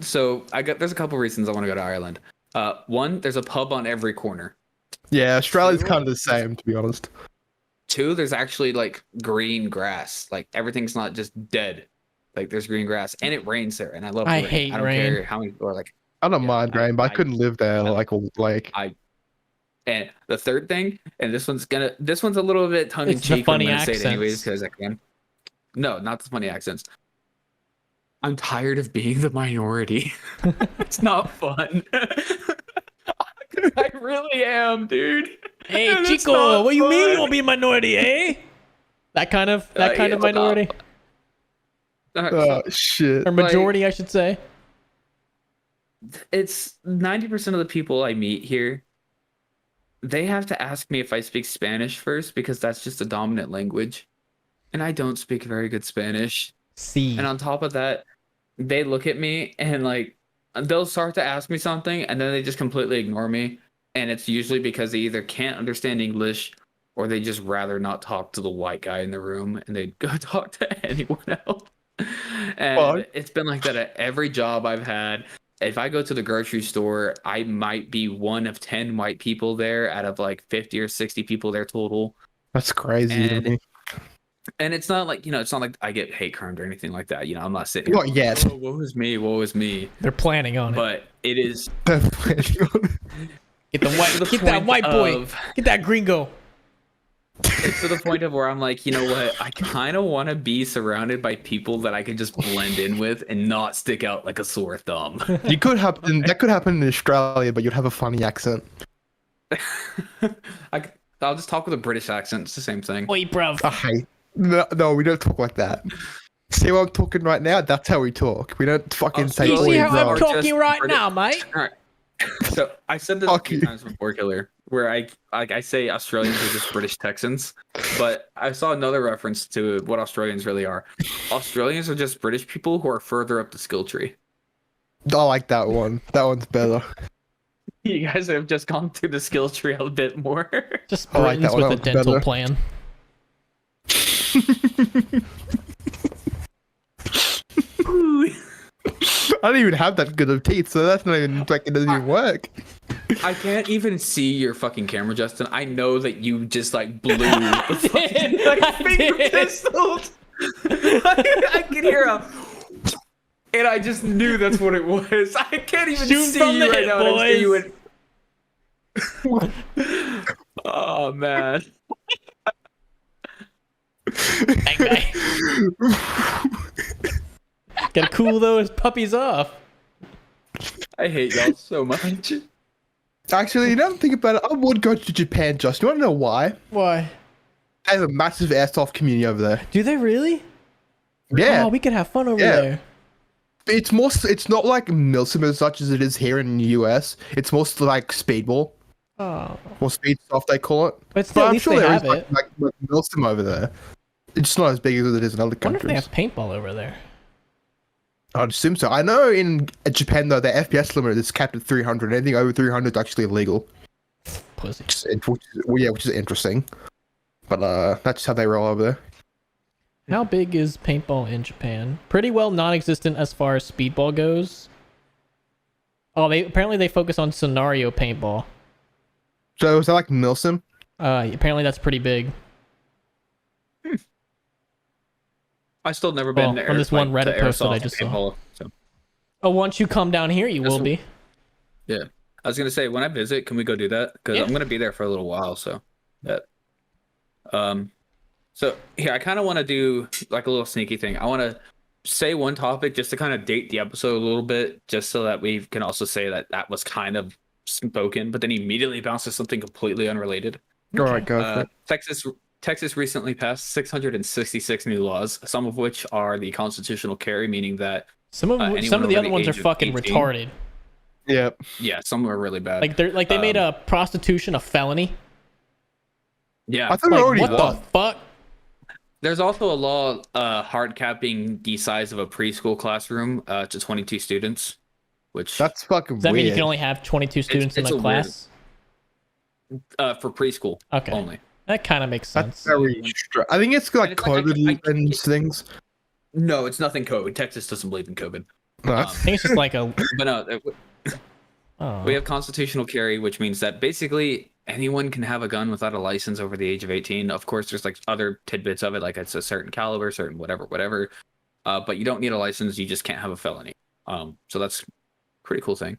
[SPEAKER 3] So there's a couple reasons I want to go to Ireland. One, there's a pub on every corner.
[SPEAKER 2] Yeah, Australia's kind of the same, to be honest.
[SPEAKER 3] Two, there's actually like green grass. Like everything's not just dead. Like there's green grass, and it rains there, and I love rain.
[SPEAKER 1] Hate
[SPEAKER 3] I don't
[SPEAKER 1] rain.
[SPEAKER 3] care how many
[SPEAKER 2] I don't mind rain, but I couldn't live there.
[SPEAKER 3] And the third thing, and this one's a little bit tongue in cheek.
[SPEAKER 1] Funny
[SPEAKER 3] I'm gonna say it
[SPEAKER 1] accents.
[SPEAKER 3] anyways because I can. No, not the funny accents. I'm tired of being the minority. It's not fun. I really am, dude.
[SPEAKER 1] Hey, Chico, what do you mean you won't be a minority, eh? That kind of minority?
[SPEAKER 2] Shit.
[SPEAKER 1] Or majority, I should say.
[SPEAKER 3] It's 90% of the people I meet here, they have to ask me if I speak Spanish first because that's just a dominant language. And I don't speak very good Spanish.
[SPEAKER 1] See.
[SPEAKER 3] And on top of that, they look at me and they'll start to ask me something and then they just completely ignore me. And it's usually because they either can't understand English or they just rather not talk to the white guy in the room and they go talk to anyone else. And it's been like that at every job I've had. If I go to the grocery store, I might be one of 10 white people there out of 50 or 60 people there total.
[SPEAKER 2] That's crazy to me.
[SPEAKER 3] And it's not like, it's not like I get hate crimed or anything like that. I'm not sitting here.
[SPEAKER 2] Not yet.
[SPEAKER 3] Oh, woe is me.
[SPEAKER 1] They're planning on it.
[SPEAKER 3] But it is.
[SPEAKER 1] Get that white boy. Get that gringo.
[SPEAKER 3] It's to the point of where I'm like, you know what? I kind of want to be surrounded by people that I can just blend in with and not stick out like a sore thumb.
[SPEAKER 2] That could happen in Australia, but you'd have a funny accent.
[SPEAKER 3] I'll just talk with a British accent. It's the same thing.
[SPEAKER 1] Oi, bruv.
[SPEAKER 2] No, we don't talk like that. See how I'm talking right now? That's how we talk. We don't fucking say.
[SPEAKER 1] You see how
[SPEAKER 2] bro.
[SPEAKER 1] I'm talking right now, mate?
[SPEAKER 3] All right. So I said this a few times before, Killer, where I say Australians are just British Texans, but I saw another reference to what Australians really are. Australians are just British people who are further up the skill tree.
[SPEAKER 2] I like that one. That one's better.
[SPEAKER 3] You guys have just gone through the skill tree a bit more.
[SPEAKER 1] Just Britons with a dental plan.
[SPEAKER 2] I don't even have that good of teeth, so that's not even it doesn't even work.
[SPEAKER 3] I can't even see your fucking camera, Justin. I know that you just blew the fucking finger pistols. I could hear a, and I just knew that's what it was. I can't even see you right now.
[SPEAKER 1] Boys.
[SPEAKER 3] Oh man.
[SPEAKER 1] Bang, bang. Gotta cool those puppies off.
[SPEAKER 3] I hate y'all so much.
[SPEAKER 2] Actually, now that I think about it, I would go to Japan, Josh. Do you want to know why?
[SPEAKER 1] Why?
[SPEAKER 2] They have a massive airsoft community over there.
[SPEAKER 1] Do they really?
[SPEAKER 2] Yeah.
[SPEAKER 1] Oh, we could have fun over there.
[SPEAKER 2] It's not like Milsim as such as it is here in the US. It's mostly like speedball.
[SPEAKER 1] Oh.
[SPEAKER 2] Or speed soft, they call it.
[SPEAKER 1] But still, at least they have it.
[SPEAKER 2] Like Milsim over there. It's not as big as it is in other
[SPEAKER 1] I wonder
[SPEAKER 2] countries.
[SPEAKER 1] if they have paintball over there.
[SPEAKER 2] I'd assume so. I know in Japan though, the FPS limit is capped at 300. Anything over 300 is actually illegal.
[SPEAKER 1] Pussy.
[SPEAKER 2] Which is interesting. But that's how they roll over there.
[SPEAKER 1] How big is paintball in Japan? Pretty well non-existent as far as speedball goes. Oh, apparently they focus on scenario paintball.
[SPEAKER 2] So is that like Milsim?
[SPEAKER 1] Apparently that's pretty big.
[SPEAKER 3] I still never been
[SPEAKER 1] on this one Reddit post that I just saw.
[SPEAKER 3] So.
[SPEAKER 1] Oh, once you come down here, you will be.
[SPEAKER 3] Yeah, I was gonna say when I visit, can we go do that? Because I'm gonna be there for a little while. So, yeah. So here I kind of want to do like a little sneaky thing. I want to say one topic just to kind of date the episode a little bit, just so that we can also say that was kind of spoken, but then immediately bounce to something completely unrelated.
[SPEAKER 2] All right, go.
[SPEAKER 3] Texas recently passed 666 new laws, some of which are the constitutional carry, meaning that
[SPEAKER 1] some of the other ones are fucking 18, retarded.
[SPEAKER 2] Yep.
[SPEAKER 3] Yeah, some are really bad.
[SPEAKER 1] Like they made a prostitution a felony.
[SPEAKER 3] Yeah.
[SPEAKER 2] I thought already
[SPEAKER 1] what the fuck?
[SPEAKER 3] There's also a law hard capping the size of a preschool classroom to 22 students, which
[SPEAKER 2] that's fucking weird.
[SPEAKER 1] Does that mean you can only have 22 students in a class?
[SPEAKER 3] For preschool only.
[SPEAKER 1] That kind of makes sense.
[SPEAKER 2] That's very I think it's like COVID and things.
[SPEAKER 3] No, it's nothing COVID. Texas doesn't believe in COVID.
[SPEAKER 1] I think it's just like a...
[SPEAKER 3] But no, we have constitutional carry, which means that basically anyone can have a gun without a license over the age of 18. Of course, there's like other tidbits of it, like it's a certain caliber, certain whatever. But you don't need a license. You just can't have a felony. So that's a pretty cool thing.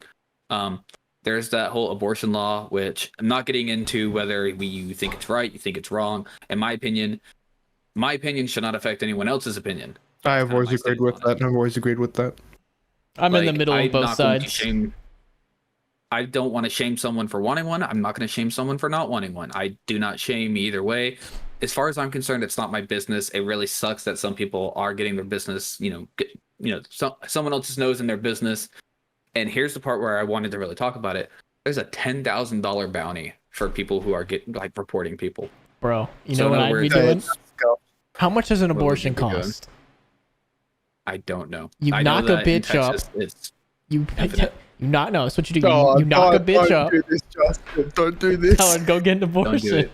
[SPEAKER 3] There's that whole abortion law, which I'm not getting into whether you think it's right, you think it's wrong. In my opinion should not affect anyone else's opinion.
[SPEAKER 2] I've always agreed with that.
[SPEAKER 1] I'm in the middle of both sides.
[SPEAKER 3] I don't want to shame someone for wanting one. I'm not going to shame someone for not wanting one. I do not shame either way. As far as I'm concerned, it's not my business. It really sucks that some people are getting their business, someone else's nose in their business. And here's the part where I wanted to really talk about it. There's a $10,000 bounty for people who are reporting people.
[SPEAKER 1] Bro, know what I'd be doing? How much does an abortion cost?
[SPEAKER 3] I don't know.
[SPEAKER 1] You knock a bitch up. That's what you do. You knock a bitch up.
[SPEAKER 2] Don't do this.
[SPEAKER 1] Tell her, go get an abortion.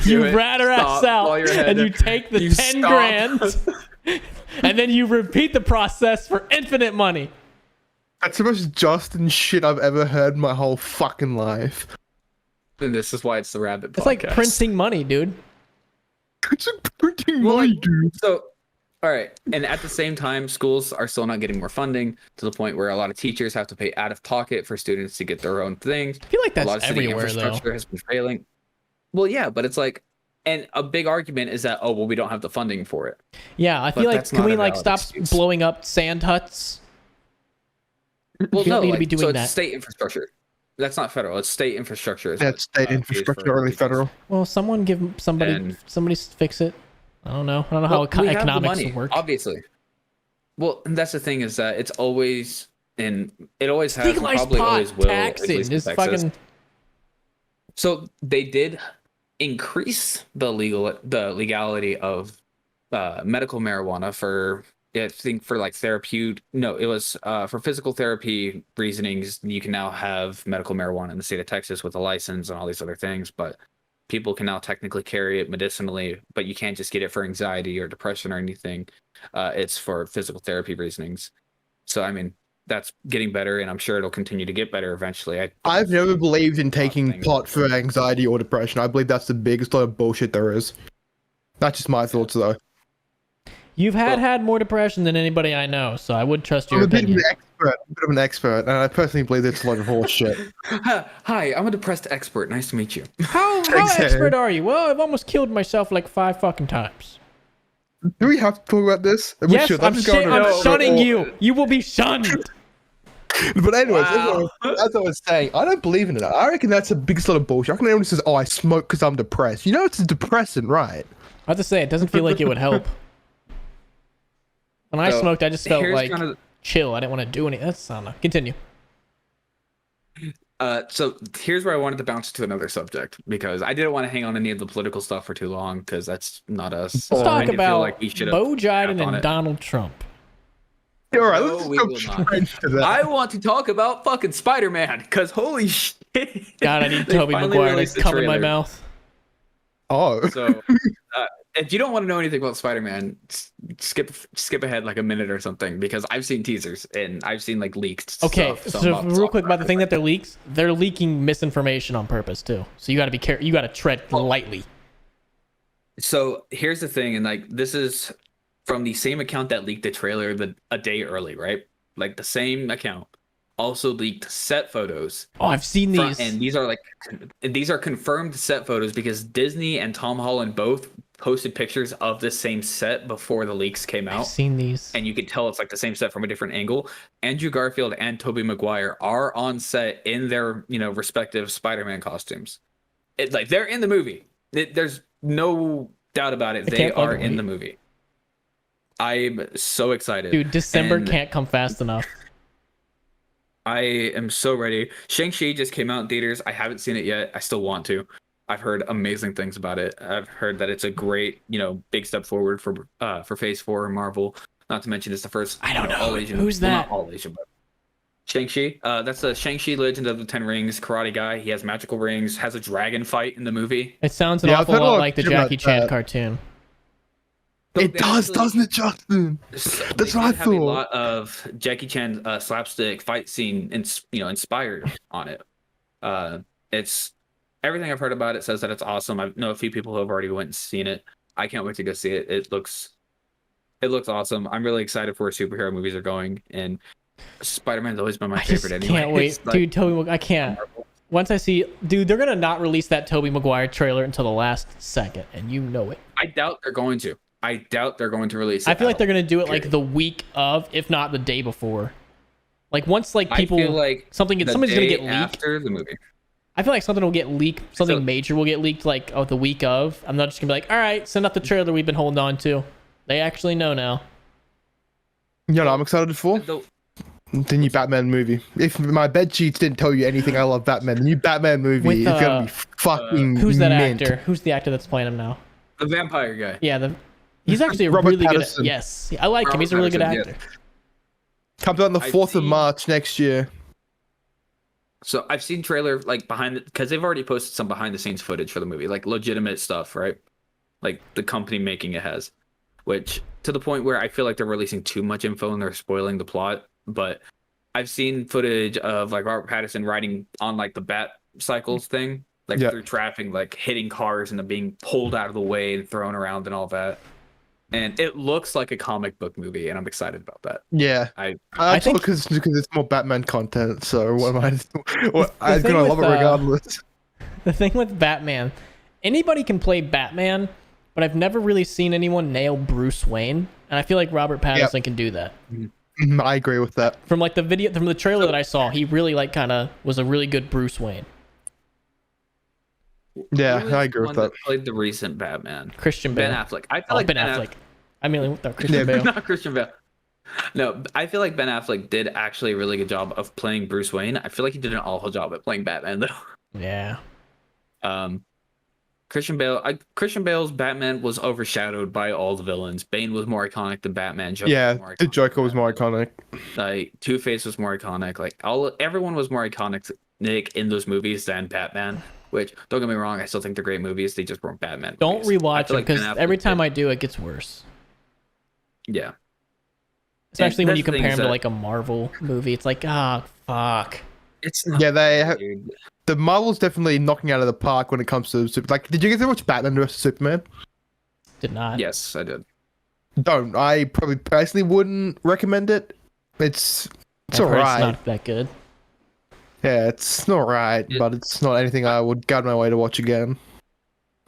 [SPEAKER 1] You rat her ass out and you take the 10 grand and then you repeat the process for infinite money.
[SPEAKER 2] That's the most Justin shit I've ever heard in my whole fucking life.
[SPEAKER 3] And this is why it's the Rabb1t podcast.
[SPEAKER 1] It's like printing money, dude.
[SPEAKER 2] It's like printing money, dude.
[SPEAKER 3] So, all right. And at the same time, schools are still not getting more funding to the point where a lot of teachers have to pay out of pocket for students to get their own things.
[SPEAKER 1] I feel like that's
[SPEAKER 3] a lot of city
[SPEAKER 1] everywhere,
[SPEAKER 3] infrastructure has been failing. Well, yeah, but it's like, and a big argument is that, we don't have the funding for it.
[SPEAKER 1] Yeah, I feel like, can we stop blowing up sand huts?
[SPEAKER 3] Well, no,
[SPEAKER 1] need to be doing
[SPEAKER 3] it's state infrastructure. That's not federal. It's state infrastructure.
[SPEAKER 2] That's state infrastructure, only federal.
[SPEAKER 1] Well, somebody fix it. I don't know how economics work.
[SPEAKER 3] Obviously. Well, and that's the thing is that it's always, and it always has, and probably always will.
[SPEAKER 1] Taxing is fucking.
[SPEAKER 3] So they did increase the legality of medical marijuana for. I think for like therapeutic, no, it was for physical therapy reasonings. You can now have medical marijuana in the state of Texas with a license and all these other things, but people can now technically carry it medicinally, but you can't just get it for anxiety or depression or anything. It's for physical therapy reasonings. So, I mean, that's getting better, and I'm sure it'll continue to get better eventually.
[SPEAKER 2] I've never believed in taking pot for anxiety or depression. I believe that's the biggest lot of bullshit there is. That's just my thoughts, though.
[SPEAKER 1] You've had more depression than anybody I know, so I would trust your opinion.
[SPEAKER 2] I'm a bit of an expert, and I personally believe it's a lot of horse shit.
[SPEAKER 3] Hi, I'm a depressed expert. Nice to meet you.
[SPEAKER 1] How expert are you? Well, I've almost killed myself like 5 fucking times.
[SPEAKER 2] Do we have to talk about this?
[SPEAKER 1] Yes, I'm shunning you. You will be shunned.
[SPEAKER 2] But anyways, as I was saying, I don't believe in it. I reckon that's a biggest lot of bullshit. I reckon everyone says, I smoke because I'm depressed. You know it's a depressant, right?
[SPEAKER 1] I have to say, it doesn't feel like it would help. When I smoked, I just felt like chill. I didn't want to do anything. That's, I don't know. Continue.
[SPEAKER 3] So here's where I wanted to bounce to another subject because I didn't want to hang on any of the political stuff for too long because that's not us.
[SPEAKER 1] Let's talk
[SPEAKER 3] I did feel
[SPEAKER 1] about
[SPEAKER 3] like we should have
[SPEAKER 1] Bo Jiden
[SPEAKER 3] on
[SPEAKER 1] and
[SPEAKER 3] it.
[SPEAKER 1] Donald Trump.
[SPEAKER 2] All right,
[SPEAKER 3] No,
[SPEAKER 2] let's
[SPEAKER 3] we
[SPEAKER 2] go
[SPEAKER 3] will not.
[SPEAKER 2] straight to that.
[SPEAKER 3] I want to talk about fucking Spider-Man because holy shit.
[SPEAKER 1] God, I need
[SPEAKER 3] They
[SPEAKER 1] Tobey
[SPEAKER 3] finally
[SPEAKER 1] Maguire
[SPEAKER 3] released
[SPEAKER 1] to
[SPEAKER 3] the
[SPEAKER 1] come in my
[SPEAKER 3] trailer.
[SPEAKER 1] mouth.
[SPEAKER 2] Oh,
[SPEAKER 3] So if you don't want to know anything about Spider-Man, skip ahead like a minute or something because I've seen teasers and I've seen like leaked
[SPEAKER 1] Okay,
[SPEAKER 3] stuff.
[SPEAKER 1] so real quick about the thing that they're leaking misinformation on purpose too. So you got to be careful. You got to tread lightly.
[SPEAKER 3] So here's the thing, and like this is from the same account that leaked the trailer a day early, right? Like the same account also leaked set photos.
[SPEAKER 1] Oh, I've seen these.
[SPEAKER 3] And these are confirmed set photos because Disney and Tom Holland both posted pictures of the same set before the leaks came out.
[SPEAKER 1] I've seen these.
[SPEAKER 3] And you could tell it's like the same set from a different angle. Andrew Garfield and Tobey Maguire are on set in their, respective Spider-Man costumes. Like they're in the movie. There's no doubt about it. They are in the movie. I'm so excited.
[SPEAKER 1] Dude, December can't come fast enough.
[SPEAKER 3] I am so ready. Shang-Chi just came out in theaters. I haven't seen it yet. I still want to. I've heard amazing things about it. I've heard that it's a great, big step forward for Phase 4 Marvel. Not to mention it's the first.
[SPEAKER 1] I don't know.
[SPEAKER 3] All Asian.
[SPEAKER 1] Who's that?
[SPEAKER 3] Not all Asian, but Shang-Chi. That's the Shang-Chi Legend of the Ten Rings karate guy. He has magical rings. Has a dragon fight in the movie.
[SPEAKER 1] It sounds an awful lot like the Jackie Chan cartoon.
[SPEAKER 3] So
[SPEAKER 2] it does, doesn't it, Justin? That's what I thought.
[SPEAKER 3] A lot of Jackie Chan slapstick fight scene, inspired on it. It's everything I've heard about it says that it's awesome. I know a few people who have already went and seen it. I can't wait to go see it. It looks awesome. I'm really excited for where superhero movies are going, and Spider-Man's always been my favorite. Anyway,
[SPEAKER 1] can't wait, dude. Tobey, I can't. Once I see, dude, they're gonna not release that Tobey Maguire trailer until the last second, and you know it.
[SPEAKER 3] I doubt they're going to. I doubt they're going to release it.
[SPEAKER 1] I feel like they're going to do it like the week of, if not the day before. Like once people,
[SPEAKER 3] I feel like
[SPEAKER 1] somebody's going to get leaked.
[SPEAKER 3] After the movie.
[SPEAKER 1] I feel like something will get leaked, something major will get leaked like the week of. I'm not just going to be like, all right, send out the trailer we've been holding on to. They actually know now.
[SPEAKER 2] I'm excited for the new Batman movie. If my bed sheets didn't tell you anything, I love Batman. The new Batman movie is going to be fucking
[SPEAKER 1] Who's that
[SPEAKER 2] mint.
[SPEAKER 1] actor? Who's the actor that's playing him now?
[SPEAKER 3] The vampire guy.
[SPEAKER 1] Yeah, he's actually a really good. Yes, I like him. He's a really good actor.
[SPEAKER 2] Yeah. Comes out on the 4th of March next year.
[SPEAKER 3] So I've seen trailer because they've already posted some behind the scenes footage for the movie, like legitimate stuff, right? Like the company making it has, which to the point where I feel like they're releasing too much info and they're spoiling the plot. But I've seen footage of like Robert Pattinson riding on like the bat cycles thing, through traffic, like hitting cars and then being pulled out of the way and thrown around and all that. And it looks like a comic book movie, and I'm excited about that.
[SPEAKER 2] Yeah, I think because it's more Batman content. So I'm gonna love it regardless.
[SPEAKER 1] The thing with Batman, anybody can play Batman, but I've never really seen anyone nail Bruce Wayne, and I feel like Robert Pattinson can do that.
[SPEAKER 2] I agree with that.
[SPEAKER 1] From the trailer that I saw, he really was a really good Bruce Wayne.
[SPEAKER 2] Yeah, I agree with that.
[SPEAKER 3] Played the recent Batman,
[SPEAKER 1] Christian Bale.
[SPEAKER 3] Ben Affleck. I feel like
[SPEAKER 1] Ben Affleck. I mean, without Christian Bale.
[SPEAKER 3] Not Christian Bale. No, I feel like Ben Affleck did actually a really good job of playing Bruce Wayne. I feel like he did an awful job at playing Batman, though.
[SPEAKER 1] Yeah.
[SPEAKER 3] Christian Bale's Batman was overshadowed by all the villains. Bane was more iconic than Batman.
[SPEAKER 2] Joker the Joker was more iconic.
[SPEAKER 3] Like Two-Face was more iconic. Like everyone was more iconic in those movies than Batman. Which, don't get me wrong, I still think they're great movies. They just weren't Batman
[SPEAKER 1] Don't
[SPEAKER 3] movies.
[SPEAKER 1] rewatch them because every time I do, it gets worse.
[SPEAKER 3] Yeah.
[SPEAKER 1] Especially when you compare them to like a Marvel movie. It's like, fuck.
[SPEAKER 3] It's not.
[SPEAKER 2] Yeah, the Marvel's definitely knocking out of the park when it comes to did you get to watch Batman vs Superman?
[SPEAKER 1] Did not.
[SPEAKER 3] Yes, I did.
[SPEAKER 2] Don't. I probably personally wouldn't recommend it. It's alright.
[SPEAKER 1] It's not that good.
[SPEAKER 2] Yeah, it's not right, but it's not anything I would go out my way to watch again.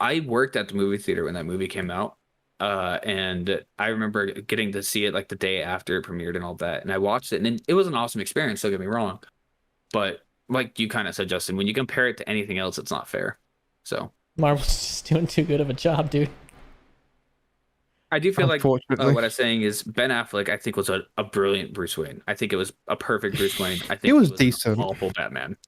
[SPEAKER 3] I worked at the movie theater when that movie came out, and I remember getting to see it like the day after it premiered and all that, and I watched it, and it was an awesome experience, don't get me wrong, but like you kind of said, Justin, when you compare it to anything else, it's not fair. So
[SPEAKER 1] Marvel's just doing too good of a job, dude.
[SPEAKER 3] I do feel like what I'm saying is Ben Affleck, I think, was a brilliant Bruce Wayne. I think it was a perfect Bruce Wayne. I think
[SPEAKER 2] he was decent.
[SPEAKER 3] Awful Batman.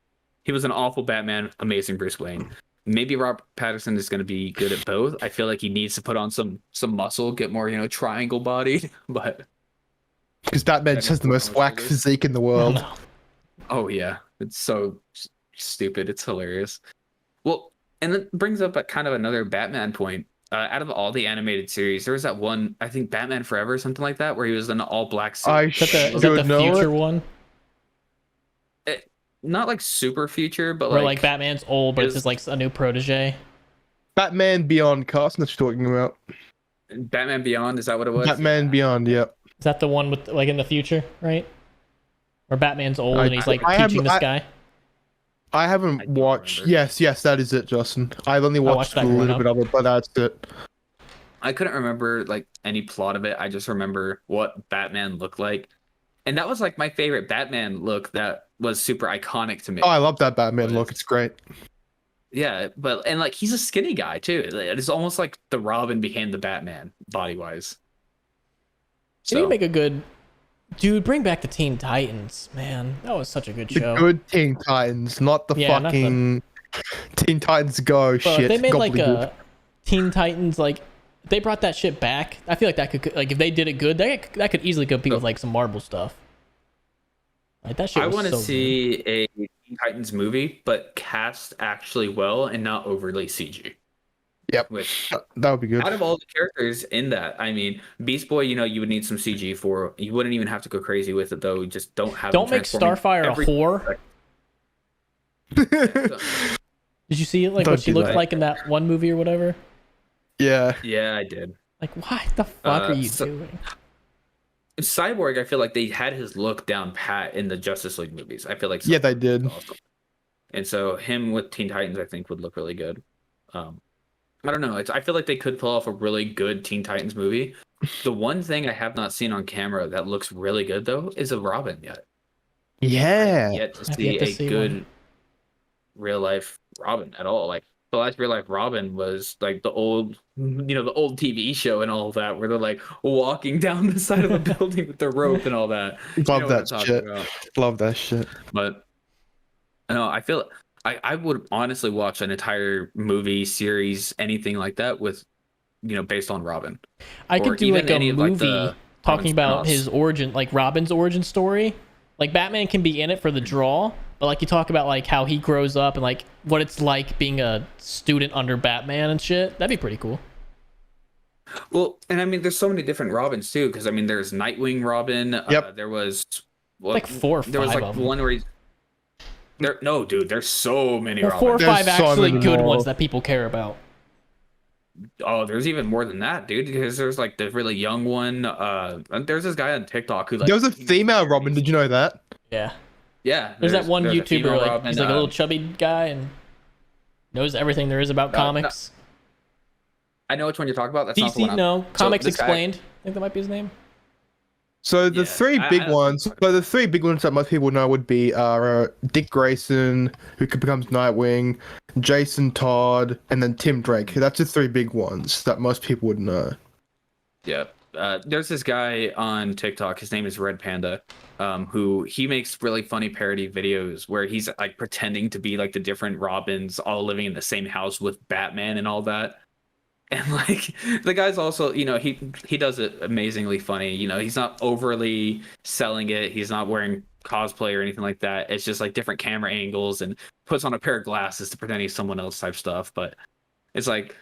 [SPEAKER 3] he was an awful Batman, amazing Bruce Wayne. Maybe Robert Pattinson is going to be good at both. I feel like he needs to put on some muscle, get more, triangle bodied. But
[SPEAKER 2] because Batman just has the most whack physique in the world.
[SPEAKER 1] No.
[SPEAKER 3] Oh yeah, it's so stupid. It's hilarious. Well, and that brings up kind of another Batman point. Out of all the animated series, there was that one, I think Batman Forever, something like that, where he was in an all-black suit.
[SPEAKER 1] Is that the future one?
[SPEAKER 3] Not like super future, but
[SPEAKER 1] where like Batman's old, but it's just like a new protege.
[SPEAKER 2] Batman Beyond, Carson, that you're talking about.
[SPEAKER 3] Batman Beyond, is that what it was?
[SPEAKER 2] Batman Beyond, yep.
[SPEAKER 1] Is that the one with like in the future, right? Where Batman's old and he's like teaching this guy?
[SPEAKER 2] I haven't watched. Yes, that is it, Justin. I've only watched a little bit of it, but that's it.
[SPEAKER 3] I couldn't remember like any plot of it. I just remember what Batman looked like. And that was like my favorite Batman look that was super iconic to me.
[SPEAKER 2] Oh, I love that Batman look. It's great.
[SPEAKER 3] Yeah, and like he's a skinny guy too. It's almost like the Robin became the Batman body-wise.
[SPEAKER 1] Can you make a good... Dude, bring back the Teen Titans, man. That was such a good show.
[SPEAKER 2] The good Teen Titans, not the fucking Teen Titans Go shit.
[SPEAKER 1] They made like a Teen Titans, like they brought that shit back. I feel like that could, like, if they did it good, that could easily compete with like some Marvel stuff. Like that shit.
[SPEAKER 3] I want to
[SPEAKER 1] so
[SPEAKER 3] see
[SPEAKER 1] good.
[SPEAKER 3] a Teen Titans movie, but cast actually well and not overly CG.
[SPEAKER 2] Yep, that would be good.
[SPEAKER 3] Out of all the characters in that, I mean, Beast Boy, you would need some CG for. You wouldn't even have to go crazy with it, though. You just don't have.
[SPEAKER 1] Don't make Starfire a whore. Did you see it? Like what she looked like in that one movie or whatever?
[SPEAKER 2] Yeah.
[SPEAKER 3] Yeah, I did.
[SPEAKER 1] Like, what the fuck are you doing?
[SPEAKER 3] Cyborg, I feel like they had his look down pat in the Justice League movies. I feel like
[SPEAKER 2] Cyborg they did.
[SPEAKER 3] Awesome. And so him with Teen Titans, I think, would look really good. I don't know. I feel like they could pull off a really good Teen Titans movie. The one thing I have not seen on camera that looks really good, though, is a Robin yet.
[SPEAKER 2] Yeah.
[SPEAKER 3] Yet to see a good real-life Robin at all. Like, the last real-life Robin was, like, the old TV show and all of that, where they're, like, walking down the side of a building with their rope and all that.
[SPEAKER 2] Love that shit. Love that shit.
[SPEAKER 3] But, no, I feel... I would honestly watch an entire movie, series, anything like that with, based on Robin.
[SPEAKER 1] I could do like a movie talking about his origin, like Robin's origin story. Like Batman can be in it for the draw, but like you talk about like how he grows up and like what it's like being a student under Batman and shit. That'd be pretty cool.
[SPEAKER 3] Well, and I mean, there's so many different Robins too, because I mean, there's Nightwing Robin.
[SPEAKER 2] Yep.
[SPEAKER 3] There was
[SPEAKER 1] like 4 or 5.
[SPEAKER 3] There was like one where he's. No, dude, there's so many.
[SPEAKER 1] Well, 4 or 5 actually good ones that people care about.
[SPEAKER 3] Oh, there's even more than that, dude. Because there's like the really young one. There's this guy on TikTok who like.
[SPEAKER 2] There was a female Robin. Did you know that?
[SPEAKER 1] Yeah.
[SPEAKER 3] Yeah.
[SPEAKER 1] There's that one YouTuber. Like, he's like a little chubby guy and knows everything there is about comics.
[SPEAKER 3] I know which one you're talking about. That's
[SPEAKER 1] DC,
[SPEAKER 3] not the one.
[SPEAKER 1] No, Comics Explained. I think that might be his name.
[SPEAKER 2] So the three big ones that most people know would be Dick Grayson, who becomes Nightwing, Jason Todd, and then Tim Drake. That's the 3 big ones that most people would know.
[SPEAKER 3] Yeah. There's this guy on TikTok. His name is Red Panda, who he makes really funny parody videos where he's like pretending to be like the different Robins all living in the same house with Batman and all that. And like the guy's also, he does it amazingly funny. He's not overly selling it. He's not wearing cosplay or anything like that. It's just like different camera angles and puts on a pair of glasses to pretend he's someone else type stuff. But it's like,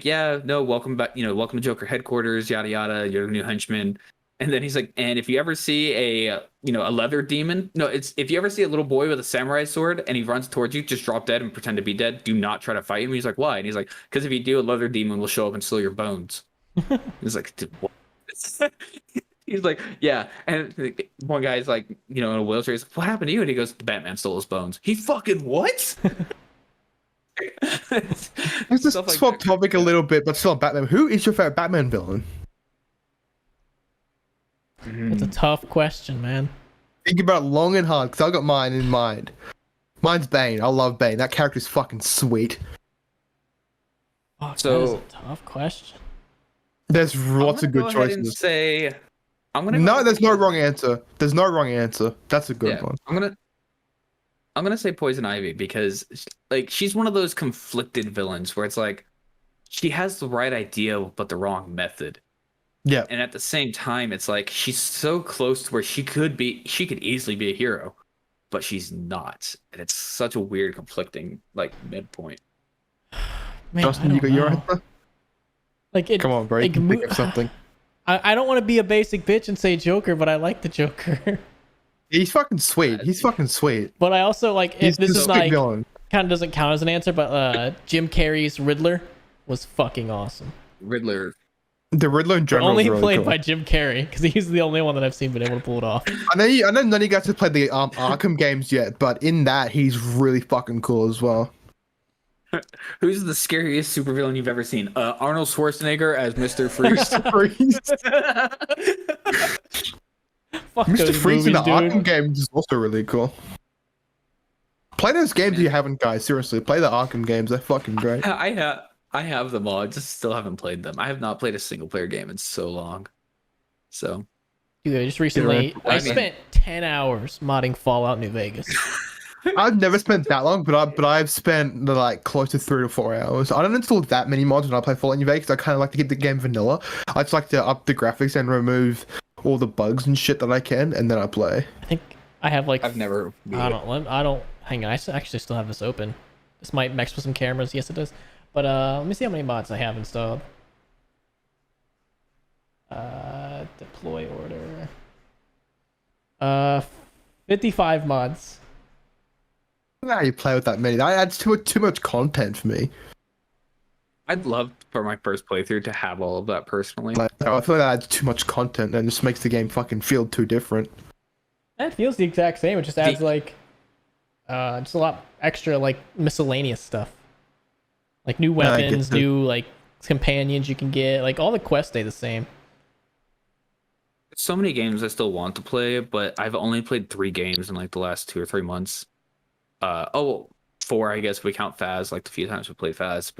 [SPEAKER 3] yeah, no, welcome back. Welcome to Joker headquarters, yada yada. You're the new henchman. And then he's like, and if you ever see a leather demon, if you ever see a little boy with a samurai sword and he runs towards you, just drop dead and pretend to be dead. Do not try to fight him. He's like, why? And he's like, because if you do, a leather demon will show up and steal your bones. He's like, what? He's like, yeah. And one guy's like, in a wheelchair. He's like, what happened to you? And he goes, the Batman stole his bones. He fucking what?
[SPEAKER 2] Let's just swap topic a little bit, but still on Batman. Who is your favorite Batman villain?
[SPEAKER 1] It's a tough question, man.
[SPEAKER 2] Think about it long and hard, because I got mine in mind. Mine's Bane. I love Bane. That character's fucking sweet.
[SPEAKER 1] Oh, that is a tough question.
[SPEAKER 2] There's lots of good choices.
[SPEAKER 3] I'm gonna
[SPEAKER 2] there's no wrong answer. There's no wrong answer. That's a good one.
[SPEAKER 3] I'm gonna say Poison Ivy because like she's one of those conflicted villains where it's like she has the right idea but the wrong method.
[SPEAKER 2] Yeah.
[SPEAKER 3] And at the same time, it's like she's so close to where she could easily be a hero, but she's not. And it's such a weird, conflicting like midpoint.
[SPEAKER 1] Man,
[SPEAKER 2] Justin, you got your answer?
[SPEAKER 1] Like
[SPEAKER 2] come on, bro. You can think of something.
[SPEAKER 1] I don't want to be a basic bitch and say Joker, but I like the Joker.
[SPEAKER 2] He's fucking sweet. He's fucking sweet.
[SPEAKER 1] But I also like if this is like
[SPEAKER 2] villain.
[SPEAKER 1] Kind of doesn't count as an answer, but Jim Carrey's Riddler was fucking awesome.
[SPEAKER 3] Riddler.
[SPEAKER 2] The Riddler in general
[SPEAKER 1] only
[SPEAKER 2] really
[SPEAKER 1] played
[SPEAKER 2] cool.
[SPEAKER 1] by Jim Carrey because he's the only one that I've seen been able to pull it off.
[SPEAKER 2] I know none of you guys have played the Arkham games yet, but in that he's really fucking cool as well.
[SPEAKER 3] Who's the scariest supervillain you've ever seen? Arnold Schwarzenegger as Mr. Freeze.
[SPEAKER 1] Fuck
[SPEAKER 2] Mr.
[SPEAKER 1] those
[SPEAKER 2] Freeze in the
[SPEAKER 1] movies, dude.
[SPEAKER 2] Arkham games is also really cool. Play those games you haven't, guys. Seriously, play the Arkham games. They're fucking great.
[SPEAKER 3] I have them all. I just still haven't played them. I have not played a single player game in so long. So,
[SPEAKER 1] dude, just recently, I spent 10 hours modding Fallout New Vegas.
[SPEAKER 2] I've never spent that long, but I've spent like close to 3 to 4 hours. I don't install that many mods when I play Fallout New Vegas. I kind of like to keep the game vanilla. I just like to up the graphics and remove all the bugs and shit that I can, and then I play.
[SPEAKER 1] I think I have like
[SPEAKER 3] I've never.
[SPEAKER 1] I don't. Hang on, I actually still have this open. This might mix with some cameras. Yes, it does. But let me see how many mods I have installed. Deploy order. 55 mods.
[SPEAKER 2] I don't know how you play with that many. That adds too much content for me.
[SPEAKER 3] I'd love for my first playthrough to have all of that personally.
[SPEAKER 2] Like, I feel like that adds too much content and just makes the game fucking feel too different.
[SPEAKER 1] That feels the exact same. It just adds like just a lot extra like miscellaneous stuff. Like new weapons, new like companions you can get. Like all the quests stay the same.
[SPEAKER 3] So many games I still want to play, but I've only played 3 games in like the last 2 or 3 months. 4, I guess if we count Faz, like the few times we played Faz,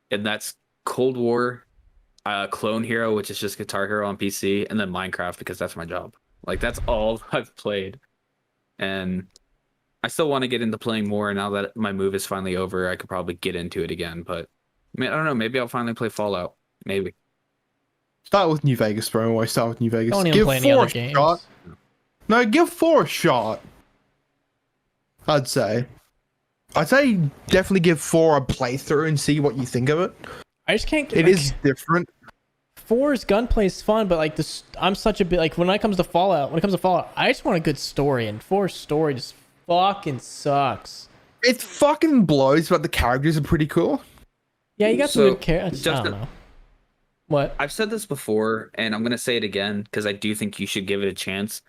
[SPEAKER 3] and that's Cold War, Clone Hero, which is just Guitar Hero on PC, and then Minecraft because that's my job. Like that's all I've played, and I still want to get into playing more. Now that my move is finally over, I could probably get into it again. But I mean, I don't know. Maybe I'll finally play Fallout. Maybe.
[SPEAKER 2] Start with New Vegas, bro. Always start with New Vegas.
[SPEAKER 1] Don't even play any other games.
[SPEAKER 2] Shot. No, give 4 a shot. I'd say definitely give 4 a playthrough and see what you think of it.
[SPEAKER 1] I just can't.
[SPEAKER 2] It is different.
[SPEAKER 1] 4's gunplay is fun, but like this, I'm such a bit like when it comes to Fallout, I just want a good story, and 4's story just fucking sucks.
[SPEAKER 2] It fucking blows, but the characters are pretty cool.
[SPEAKER 1] Yeah, you got some good characters. I don't know. What?
[SPEAKER 3] I've said this before, and I'm gonna say it again because I do think you should give it a chance.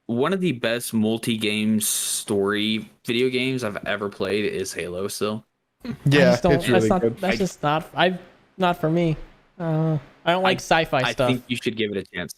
[SPEAKER 3] One of the best multi-game story video games I've ever played is Halo. Still,
[SPEAKER 2] yeah, it's really good.
[SPEAKER 1] That's just not. Not for me. I don't like sci-fi stuff.
[SPEAKER 3] I think you should give it a chance.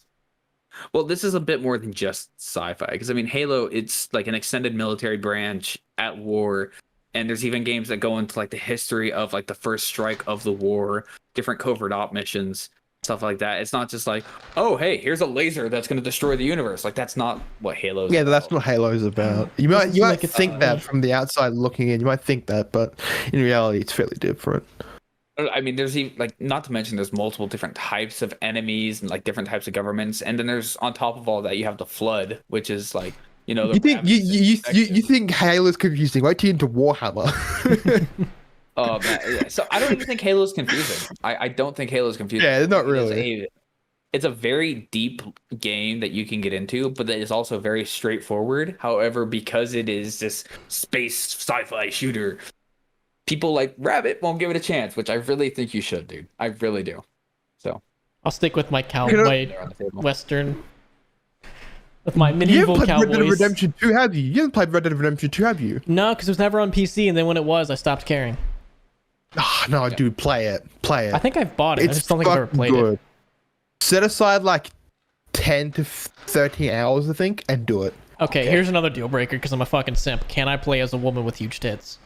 [SPEAKER 3] Well, this is a bit more than just sci-fi because I mean, Halo, it's like an extended military branch at war, and there's even games that go into like the history of like the first strike of the war, different covert op missions, stuff like that. It's not just like, oh, hey, here's a laser that's going to destroy the universe. Like that's not what Halo is about.
[SPEAKER 2] That's what Halo is about. You might think that from the outside looking in. You might think that, but in reality, it's fairly different.
[SPEAKER 3] I mean, there's even like, not to mention there's multiple different types of enemies and like different types of governments, and then there's on top of all that you have the Flood, which is like, you know,
[SPEAKER 2] you think Halo's confusing? Wait till you into Warhammer.
[SPEAKER 3] Oh man, yeah. So I don't even think Halo's confusing. I don't think Halo's confusing.
[SPEAKER 2] Yeah, not really.
[SPEAKER 3] It's a very deep game that you can get into, but that is also very straightforward. However, because it is this space sci-fi shooter, people like Rabb1t won't give it a chance, which I really think you should, dude. I really do. So
[SPEAKER 1] I'll stick with my cowboy western. With my medieval cowboys.
[SPEAKER 2] You haven't played Red Dead Redemption 2, have you? You haven't played Red Dead Redemption 2, have you?
[SPEAKER 1] No, because it was never on PC, and then when it was, I stopped caring.
[SPEAKER 2] Oh, no, dude, play it. Play it.
[SPEAKER 1] I think I've bought it. I just don't think I've ever played it.
[SPEAKER 2] Set aside like 10 to 13 hours, I think, and do it.
[SPEAKER 1] Okay, here's another deal breaker because I'm a fucking simp. Can I play as a woman with huge tits?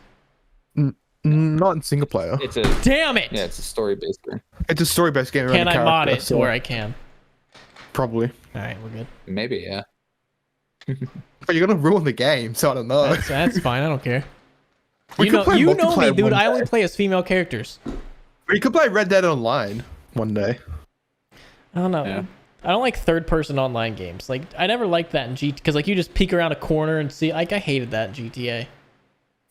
[SPEAKER 2] Not in single player.
[SPEAKER 1] Damn it!
[SPEAKER 3] Yeah, it's a story-based game.
[SPEAKER 2] It's a story-based game.
[SPEAKER 1] Can I mod it to where I can?
[SPEAKER 2] Probably.
[SPEAKER 1] All right, we're good.
[SPEAKER 3] Maybe, yeah.
[SPEAKER 2] But you're gonna ruin the game, so I don't know.
[SPEAKER 1] That's fine. I don't care.
[SPEAKER 2] We
[SPEAKER 1] You
[SPEAKER 2] could play
[SPEAKER 1] know me,
[SPEAKER 2] multiplayer
[SPEAKER 1] dude.
[SPEAKER 2] one
[SPEAKER 1] I only
[SPEAKER 2] day.
[SPEAKER 1] play as female characters.
[SPEAKER 2] We could play Red Dead Online one day.
[SPEAKER 1] I don't know.
[SPEAKER 3] Yeah.
[SPEAKER 1] I don't like third-person online games. Like, I never liked that in GT because like you just peek around a corner and see. Like, I hated that in GTA.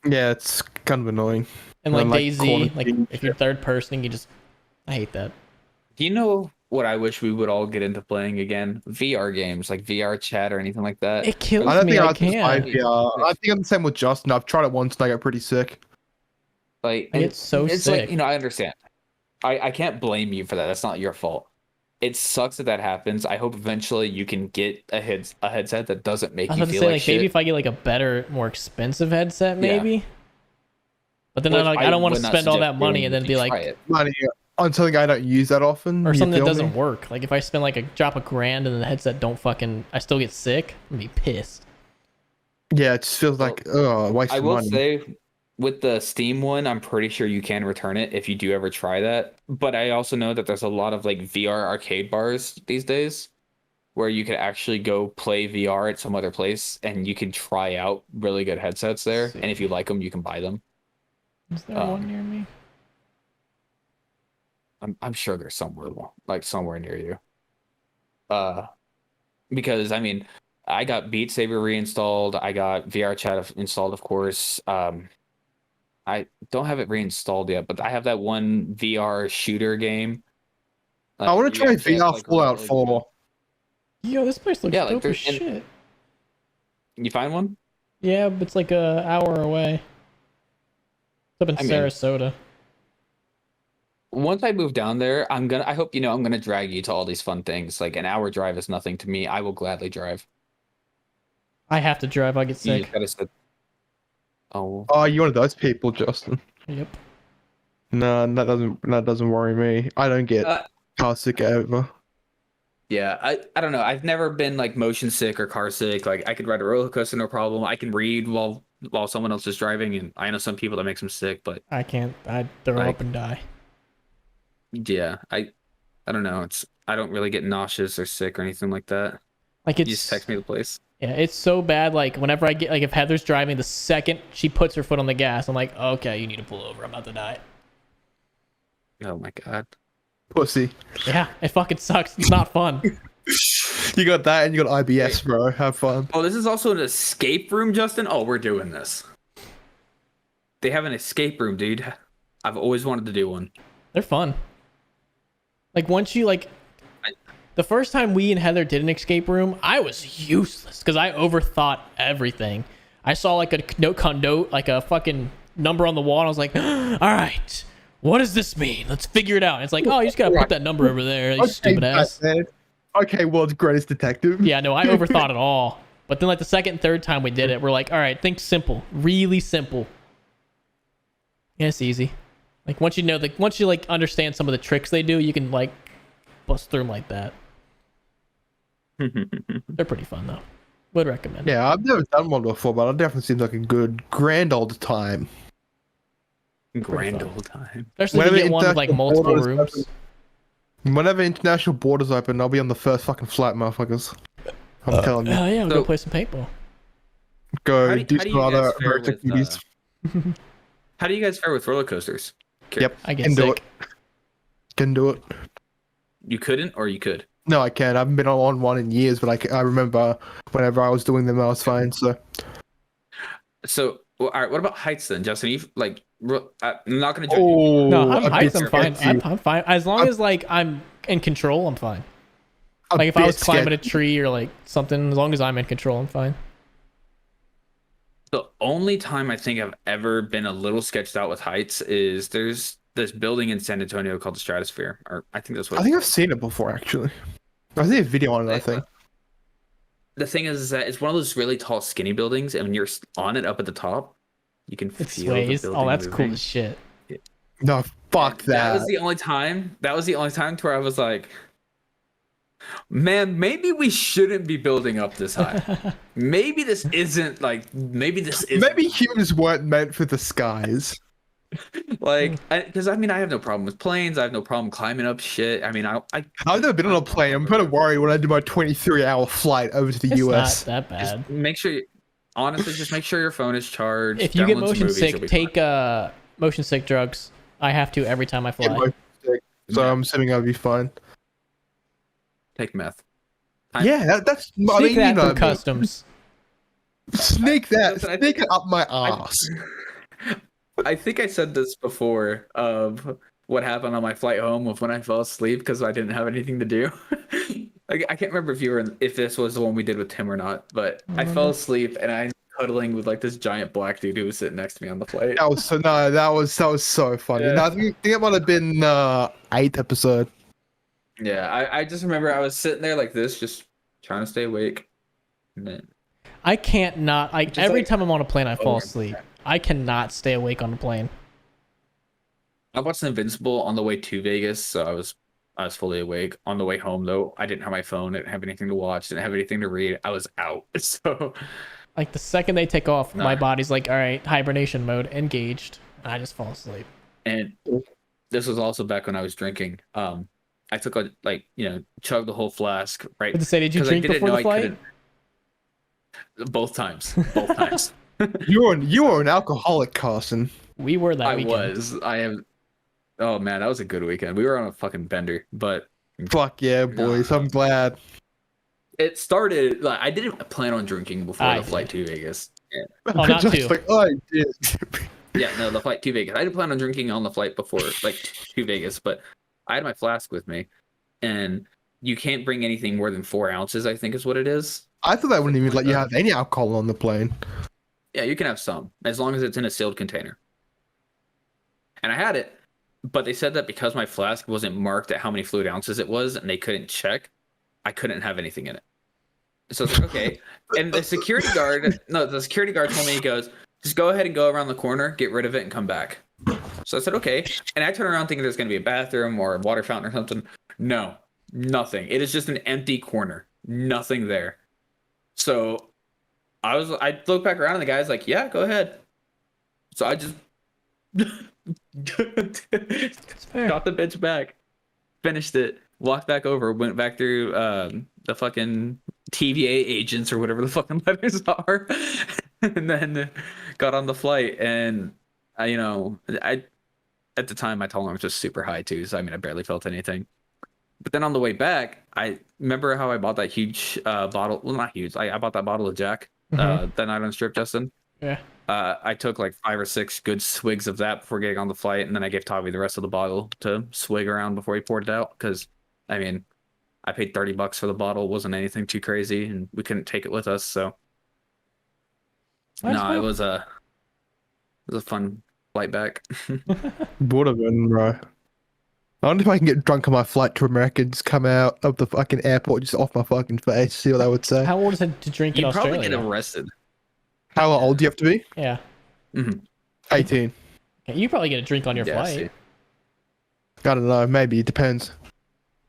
[SPEAKER 2] Yeah, it's kind of annoying.
[SPEAKER 1] And like
[SPEAKER 2] Like,
[SPEAKER 1] DayZ,
[SPEAKER 2] corner
[SPEAKER 1] like
[SPEAKER 2] games,
[SPEAKER 1] if you're third person, you just. I hate that.
[SPEAKER 3] Do you know what I wish we would all get into playing again? VR games, like VR chat or anything like that.
[SPEAKER 1] It kills
[SPEAKER 2] I don't
[SPEAKER 1] me.
[SPEAKER 2] think
[SPEAKER 1] I
[SPEAKER 2] I can
[SPEAKER 1] can't.
[SPEAKER 2] find VR. I think I'm the same with Justin. I've tried it once and I got pretty sick.
[SPEAKER 3] Like,
[SPEAKER 1] I get so
[SPEAKER 3] it's
[SPEAKER 1] sick.
[SPEAKER 3] like, I understand. I can't blame you for that. That's not your fault. It sucks that happens. I hope eventually you can get a headset that doesn't make
[SPEAKER 1] I was
[SPEAKER 3] you
[SPEAKER 1] about to
[SPEAKER 3] feel
[SPEAKER 1] say,
[SPEAKER 3] like
[SPEAKER 1] like,
[SPEAKER 3] shit.
[SPEAKER 1] maybe if I get like a better, more expensive headset, maybe.
[SPEAKER 3] Yeah.
[SPEAKER 1] But then
[SPEAKER 3] Which
[SPEAKER 1] I'm like, I don't want to
[SPEAKER 3] would not
[SPEAKER 1] spend all
[SPEAKER 3] suggest
[SPEAKER 1] that money
[SPEAKER 3] doing
[SPEAKER 1] and then
[SPEAKER 3] if
[SPEAKER 1] be
[SPEAKER 3] you
[SPEAKER 1] like,
[SPEAKER 3] try it.
[SPEAKER 2] Money on something I don't use that often.
[SPEAKER 1] or
[SPEAKER 2] you
[SPEAKER 1] something that
[SPEAKER 2] feel
[SPEAKER 1] doesn't
[SPEAKER 2] me?
[SPEAKER 1] work. Like if I spend like drop $1,000 and then the headset don't fucking, I still get sick. I'm gonna be pissed.
[SPEAKER 2] Yeah, it just feels like a waste
[SPEAKER 3] I
[SPEAKER 2] of
[SPEAKER 3] will
[SPEAKER 2] money.
[SPEAKER 3] say, with the Steam one, I'm pretty sure you can return it if you do ever try that. But I also know that there's a lot of like VR arcade bars these days where you could actually go play VR at some other place and you can try out really good headsets there.
[SPEAKER 1] See.
[SPEAKER 3] And if you like them, you can buy them.
[SPEAKER 1] Is there one near me?
[SPEAKER 3] I'm sure there's somewhere near you. Because I mean, I got Beat Saber reinstalled. I got VR Chat installed, of course. I don't have it reinstalled yet, but I have that one VR shooter game.
[SPEAKER 2] I want to try VR
[SPEAKER 3] like,
[SPEAKER 2] Fallout
[SPEAKER 3] really
[SPEAKER 2] 4.
[SPEAKER 1] Yo, this place looks
[SPEAKER 3] Yeah, like,
[SPEAKER 1] dope as
[SPEAKER 3] there's-
[SPEAKER 1] shit.
[SPEAKER 3] You find one?
[SPEAKER 1] Yeah, but it's like an hour away. It's up in
[SPEAKER 3] I mean-
[SPEAKER 1] Sarasota.
[SPEAKER 3] Once I move down there, I hope I'm gonna drag you to all these fun things. Like an hour drive is nothing to me. I will gladly drive.
[SPEAKER 1] I have to drive. I get
[SPEAKER 3] You
[SPEAKER 1] sick.
[SPEAKER 3] just gotta sit. Oh,
[SPEAKER 2] Oh, you're one of those people, Justin.
[SPEAKER 1] Yep.
[SPEAKER 2] No, that doesn't worry me. I don't get car sick ever.
[SPEAKER 3] yeah. I don't know. I've never been like motion sick or car sick. Like I could ride a roller coaster, no problem. I can read while someone else is driving, and I know some people that makes them sick, but
[SPEAKER 1] I can't. I throw
[SPEAKER 3] Like-
[SPEAKER 1] up and die.
[SPEAKER 3] yeah, I don't know. I don't really get nauseous or sick or anything like that.
[SPEAKER 1] Like
[SPEAKER 3] You
[SPEAKER 1] it's
[SPEAKER 3] just text me the place.
[SPEAKER 1] yeah, it's so bad. Like whenever I get like if Heather's driving, the second she puts her foot on the gas, I'm like, okay, you need to pull over. I'm about to die.
[SPEAKER 3] Oh my god.
[SPEAKER 2] Pussy.
[SPEAKER 1] Yeah, it fucking sucks. It's not fun.
[SPEAKER 2] You got that and you got IBS, bro. Have fun.
[SPEAKER 3] Oh, this is also an escape room, Justin. Oh, we're doing this. They have an escape room, dude. I've always wanted to do one.
[SPEAKER 1] They're fun. Like once you like, the first time we and Heather did an escape room, I was useless because I overthought everything. I saw like a note, like a fucking number on the wall, and I was like, all right, what does this mean? Let's figure it out. And it's like, oh, you just gotta put that number over there, you stupid ass.
[SPEAKER 2] Okay, world's greatest detective.
[SPEAKER 1] Yeah, no, I overthought it all. But then like the second and third time we did it, we're like, all right, think simple, really simple. Yeah, it's easy. Like once you like understand some of the tricks they do, you can like bust through them like that. They're pretty fun though. Would recommend.
[SPEAKER 2] Yeah, I've never done one before, but it definitely seems like a good grand old time.
[SPEAKER 3] Grand
[SPEAKER 1] fun.
[SPEAKER 3] old time.
[SPEAKER 1] Especially if you get one with like
[SPEAKER 2] international
[SPEAKER 1] multiple
[SPEAKER 2] borders
[SPEAKER 1] rooms.
[SPEAKER 2] Whenever international borders open, I'll be on the first fucking flight, motherfuckers. I'm telling you.
[SPEAKER 1] Oh yeah, we'll
[SPEAKER 3] So-
[SPEAKER 1] go play some paintball.
[SPEAKER 2] Go
[SPEAKER 3] How
[SPEAKER 2] do
[SPEAKER 3] do
[SPEAKER 2] some
[SPEAKER 3] you
[SPEAKER 2] other
[SPEAKER 3] guys fare
[SPEAKER 2] American
[SPEAKER 3] with,
[SPEAKER 2] movies.
[SPEAKER 3] How do you guys fare with roller coasters?
[SPEAKER 2] Yep,
[SPEAKER 1] I get
[SPEAKER 2] can do
[SPEAKER 1] sick.
[SPEAKER 2] it. Can do it.
[SPEAKER 3] You couldn't, or you could.
[SPEAKER 2] No, I can. I haven't been on one in years, but I remember whenever I was doing them, I was fine. So
[SPEAKER 3] So, well, all right. What about heights then, Justin? You like? I'm not gonna judge you.
[SPEAKER 2] oh,
[SPEAKER 1] No, I'm
[SPEAKER 2] a
[SPEAKER 1] heights.
[SPEAKER 2] bit
[SPEAKER 1] I'm fine.
[SPEAKER 2] sketchy.
[SPEAKER 1] I'm fine as long as like I'm in control. I'm fine.
[SPEAKER 2] A
[SPEAKER 1] Like if I
[SPEAKER 2] bit
[SPEAKER 1] was climbing a
[SPEAKER 2] sketchy.
[SPEAKER 1] tree or like something, as long as I'm in control, I'm fine.
[SPEAKER 3] The only time I think I've ever been a little sketched out with heights is there's this building in San Antonio called the Stratosphere, or I think that's what.
[SPEAKER 2] I think I've seen it before, actually. I see a video on it. I think.
[SPEAKER 3] The thing is that it's one of those really tall, skinny buildings, and when you're on it up at the top, you can
[SPEAKER 1] It
[SPEAKER 3] feel the
[SPEAKER 1] sways.
[SPEAKER 3] building
[SPEAKER 1] Oh, that's cool
[SPEAKER 3] moving.
[SPEAKER 1] as shit.
[SPEAKER 2] No, fuck
[SPEAKER 3] That
[SPEAKER 2] that.
[SPEAKER 3] was the only time. That was the only time to where I was like, "Man, maybe we shouldn't be building up this high. Maybe this isn't like. Maybe this is.
[SPEAKER 2] Maybe humans weren't meant for the skies.
[SPEAKER 3] Like, because I have no problem with planes. I have no problem climbing up shit. I mean,
[SPEAKER 2] I've never been on a plane. I'm kind of worried when I do my 23-hour flight over to the
[SPEAKER 1] It's
[SPEAKER 2] US.
[SPEAKER 1] not that bad.
[SPEAKER 3] Just make sure, honestly, just make sure your phone is charged.
[SPEAKER 1] If you get
[SPEAKER 3] Download some
[SPEAKER 1] motion
[SPEAKER 3] movies,
[SPEAKER 1] sick,
[SPEAKER 3] you'll be
[SPEAKER 1] take
[SPEAKER 3] fine.
[SPEAKER 1] motion sick drugs. I have to every time I fly.
[SPEAKER 2] So
[SPEAKER 3] Yeah.
[SPEAKER 2] I'm assuming I'll be fine.
[SPEAKER 3] Take meth.
[SPEAKER 2] Yeah, that's. I
[SPEAKER 1] Sneak
[SPEAKER 2] mean,
[SPEAKER 1] that through customs.
[SPEAKER 2] Sneak that.
[SPEAKER 3] Listen,
[SPEAKER 2] Sneak it up my ass.
[SPEAKER 3] I think I said this before of what happened on my flight home of when I fell asleep because I didn't have anything to do. I can't remember if this was the one we did with Tim or not, but I fell asleep and I cuddling with like this giant black dude who was sitting next to me on the flight.
[SPEAKER 2] That was so that was so funny.
[SPEAKER 3] Yeah.
[SPEAKER 2] No, I think it might have been 8th episode.
[SPEAKER 3] Yeah, I just remember I was sitting there like this, just trying to stay awake. And then
[SPEAKER 1] I can't not. Every time I'm on a plane, I fall
[SPEAKER 3] Oh,
[SPEAKER 1] asleep. I cannot stay awake on a plane.
[SPEAKER 3] I watched Invincible on the way to Vegas, so I was fully awake. On the way home though, I didn't have my phone, didn't have anything to watch, didn't have anything to read. I was out. So
[SPEAKER 1] Like the second they take off, my body's like, all right, hibernation mode engaged, and I just fall asleep.
[SPEAKER 3] and this was also back when I was drinking. I took chugged the whole flask, right?
[SPEAKER 1] But to say, did you
[SPEAKER 3] 'Cause I
[SPEAKER 1] drink
[SPEAKER 3] didn't
[SPEAKER 1] before
[SPEAKER 3] know
[SPEAKER 1] the
[SPEAKER 3] I
[SPEAKER 1] flight?
[SPEAKER 3] couldn't- Both times. Both times.
[SPEAKER 2] You are an alcoholic, Carson.
[SPEAKER 1] We were that
[SPEAKER 3] I
[SPEAKER 1] weekend.
[SPEAKER 3] was. I am. Oh man, that was a good weekend. We were on a fucking bender, but
[SPEAKER 2] Fuck yeah, boys! I'm glad.
[SPEAKER 3] it started. Like I didn't plan on drinking before
[SPEAKER 1] I
[SPEAKER 3] the flight to Vegas. Yeah.
[SPEAKER 1] Oh, not
[SPEAKER 2] Just
[SPEAKER 1] two.
[SPEAKER 2] like, oh, I did.
[SPEAKER 3] Yeah, no, the flight to Vegas. I didn't plan on drinking on the flight before, like to Vegas, but I had my flask with me, and you can't bring anything more than 4 ounces. I think is what it is.
[SPEAKER 2] I thought they wouldn't even let you have any alcohol on the plane.
[SPEAKER 3] Yeah, you can have some as long as it's in a sealed container. And I had it, but they said that because my flask wasn't marked at how many fluid ounces it was, and they couldn't check, I couldn't have anything in it. So I was like, okay. And the security guard told me, he goes, just go ahead and go around the corner, get rid of it, and come back. So I said, okay. And I turn around thinking there's going to be a bathroom or a water fountain or something. No, nothing. It is just an empty corner. Nothing there. So I looked back around and the guy's like, yeah, go ahead. So I just got the bitch back, finished it, walked back over, went back through the fucking TVA agents or whatever the fucking letters are, and then got on the flight. And I at the time my tolerance was super high too, so I mean I barely felt anything. But then on the way back, I remember how I bought that huge bottle. Well, not huge. I bought that bottle of Jack that night on the strip, Justin.
[SPEAKER 1] Yeah.
[SPEAKER 3] I took like 5 or 6 good swigs of that before getting on the flight, and then I gave Tavi the rest of the bottle to swig around before he poured it out. Because, I mean, I paid $30 for the bottle. It wasn't anything too crazy, and we couldn't take it with us. So, it was a fun flight back.
[SPEAKER 2] Would have been, bro. I wonder if I can get drunk on my flight to America and just come out of the fucking airport just off my fucking face, see what they would say.
[SPEAKER 1] How old is it to drink in
[SPEAKER 3] You'd
[SPEAKER 1] Australia?
[SPEAKER 3] probably get arrested.
[SPEAKER 2] How old do you have to be?
[SPEAKER 1] Yeah.
[SPEAKER 2] 18.
[SPEAKER 1] Okay, you probably get a drink on your flight.
[SPEAKER 3] See.
[SPEAKER 2] I don't know. Maybe it depends.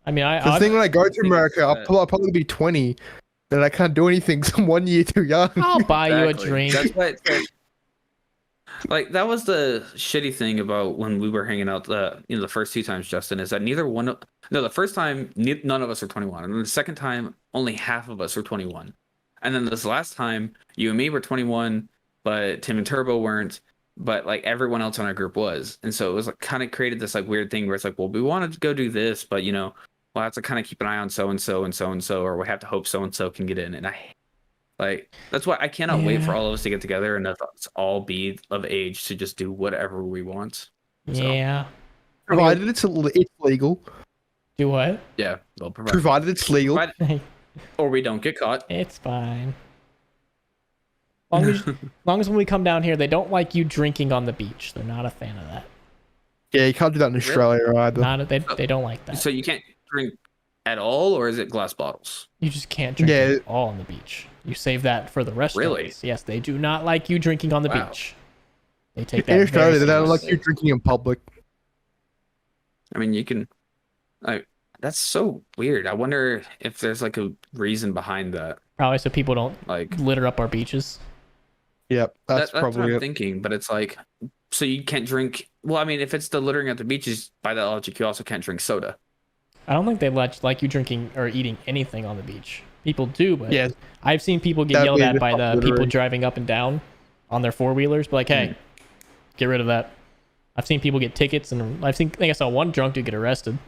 [SPEAKER 1] I mean,
[SPEAKER 2] The thing when I go to America, I'll probably be 20, and I can't do anything. So I'm 1 year too young.
[SPEAKER 1] I'll buy you a
[SPEAKER 3] Exactly.
[SPEAKER 1] drink.
[SPEAKER 3] That's why it's like that was the shitty thing about when we were hanging out the first 2 times, Justin, is that the first time none of us were 21, and then the second time only half of us were 21, and then this last time you and me were 21, but Tim and Turbo weren't, but like everyone else on our group was. And so it was like kind of created this like weird thing where it's like, well, we wanted to go do this, but we'll have to kind of keep an eye on so and so and so and so, or we have to hope so and so can get in. And that's why I cannot wait for all of us to get together and let's all be of age to just do whatever we want. So,
[SPEAKER 1] Yeah.
[SPEAKER 2] Provided it's legal.
[SPEAKER 1] Do what?
[SPEAKER 3] yeah, they'll provide.
[SPEAKER 2] Provided it's legal.
[SPEAKER 3] Or we don't get caught.
[SPEAKER 1] It's fine. Long as when we come down here, they don't like you drinking on the beach. They're not a fan of that.
[SPEAKER 2] Yeah, you can't do that in Australia either.
[SPEAKER 1] They don't like that.
[SPEAKER 3] So you can't drink at all, or is it glass bottles?
[SPEAKER 1] You just can't drink at all on the beach. You save that for the restaurants.
[SPEAKER 3] Really?
[SPEAKER 1] Yes, they do not like you drinking on the
[SPEAKER 3] Wow.
[SPEAKER 1] beach. They take that
[SPEAKER 2] In Australia, they don't like
[SPEAKER 3] seriously.
[SPEAKER 2] you drinking in public.
[SPEAKER 3] I mean, you can. That's so weird. I wonder if there's like a reason behind that.
[SPEAKER 1] Probably so people don't
[SPEAKER 3] Like
[SPEAKER 1] litter up our beaches.
[SPEAKER 2] Yep, that's
[SPEAKER 3] that's what
[SPEAKER 2] probably
[SPEAKER 3] I'm
[SPEAKER 2] it.
[SPEAKER 3] thinking. But it's like So you can't drink. Well, I mean, if it's the littering at the beaches, by that logic, you also can't drink soda.
[SPEAKER 1] I don't think they like you drinking or eating anything on the beach. People do, but
[SPEAKER 2] Yeah.
[SPEAKER 1] I've seen people get yelled at by the people driving up and down on their 4-wheelers. But like, hey, get rid of that. I've seen people get tickets, and I think I saw one drunk dude get arrested.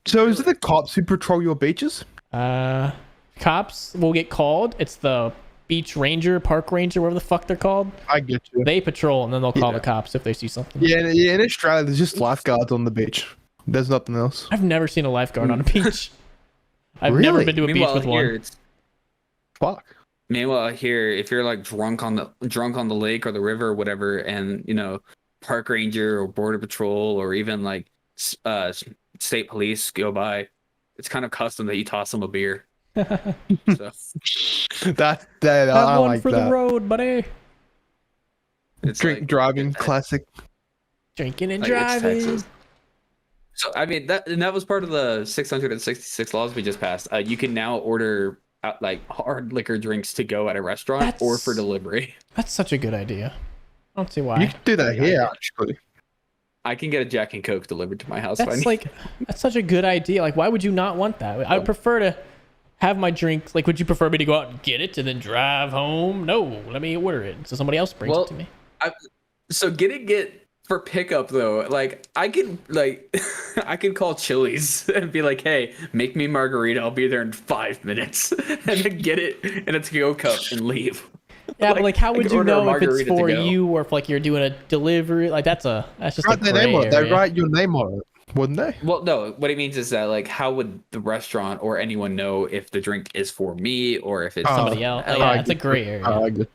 [SPEAKER 2] So is it the cops who patrol your beaches?
[SPEAKER 1] Cops will get called. It's the beach ranger, park ranger, whatever the fuck they're called.
[SPEAKER 2] I get you.
[SPEAKER 1] They patrol, and then they'll call the cops if they see something.
[SPEAKER 2] Yeah, in Australia, there's just lifeguards on the beach. There's nothing else.
[SPEAKER 1] I've never seen a lifeguard on a beach. I've never been to a beach with one.
[SPEAKER 2] Fuck.
[SPEAKER 3] Meanwhile, here, if you're like drunk on the lake or the river or whatever, and park ranger or border patrol or even like state police go by, it's kind of custom that you toss them a beer. So
[SPEAKER 2] that
[SPEAKER 1] have
[SPEAKER 2] I
[SPEAKER 1] one
[SPEAKER 2] like
[SPEAKER 1] for
[SPEAKER 2] that.
[SPEAKER 1] the road, buddy.
[SPEAKER 3] It's
[SPEAKER 2] driving classic.
[SPEAKER 1] Drinking and
[SPEAKER 3] like,
[SPEAKER 1] driving.
[SPEAKER 3] So I mean that was part of the 666 laws we just passed. You can now order like hard liquor drinks to go at a restaurant or for delivery.
[SPEAKER 1] That's such a good idea. I don't see why.
[SPEAKER 2] You can do that here, actually.
[SPEAKER 3] I can get a Jack and Coke delivered to my house.
[SPEAKER 1] That's such a good idea. Like, why would you not want that? I would prefer to have my drink. Like, would you prefer me to go out and get it and then drive home? No, let me order it so somebody else brings it to me.
[SPEAKER 3] So getting it for pickup though, like I could call Chili's and be like, hey, make me margarita. I'll be there in 5 minutes, and then get it in a to-go cup and leave.
[SPEAKER 1] Yeah, but like, how would you know if it's for you or if like you're doing a delivery? Like that's just a gray area.
[SPEAKER 2] They write your name on it, wouldn't they?
[SPEAKER 3] Well, no. What it means is that like, how would the restaurant or anyone know if the drink is for me or if it's
[SPEAKER 1] somebody else? Yeah, it's a gray area.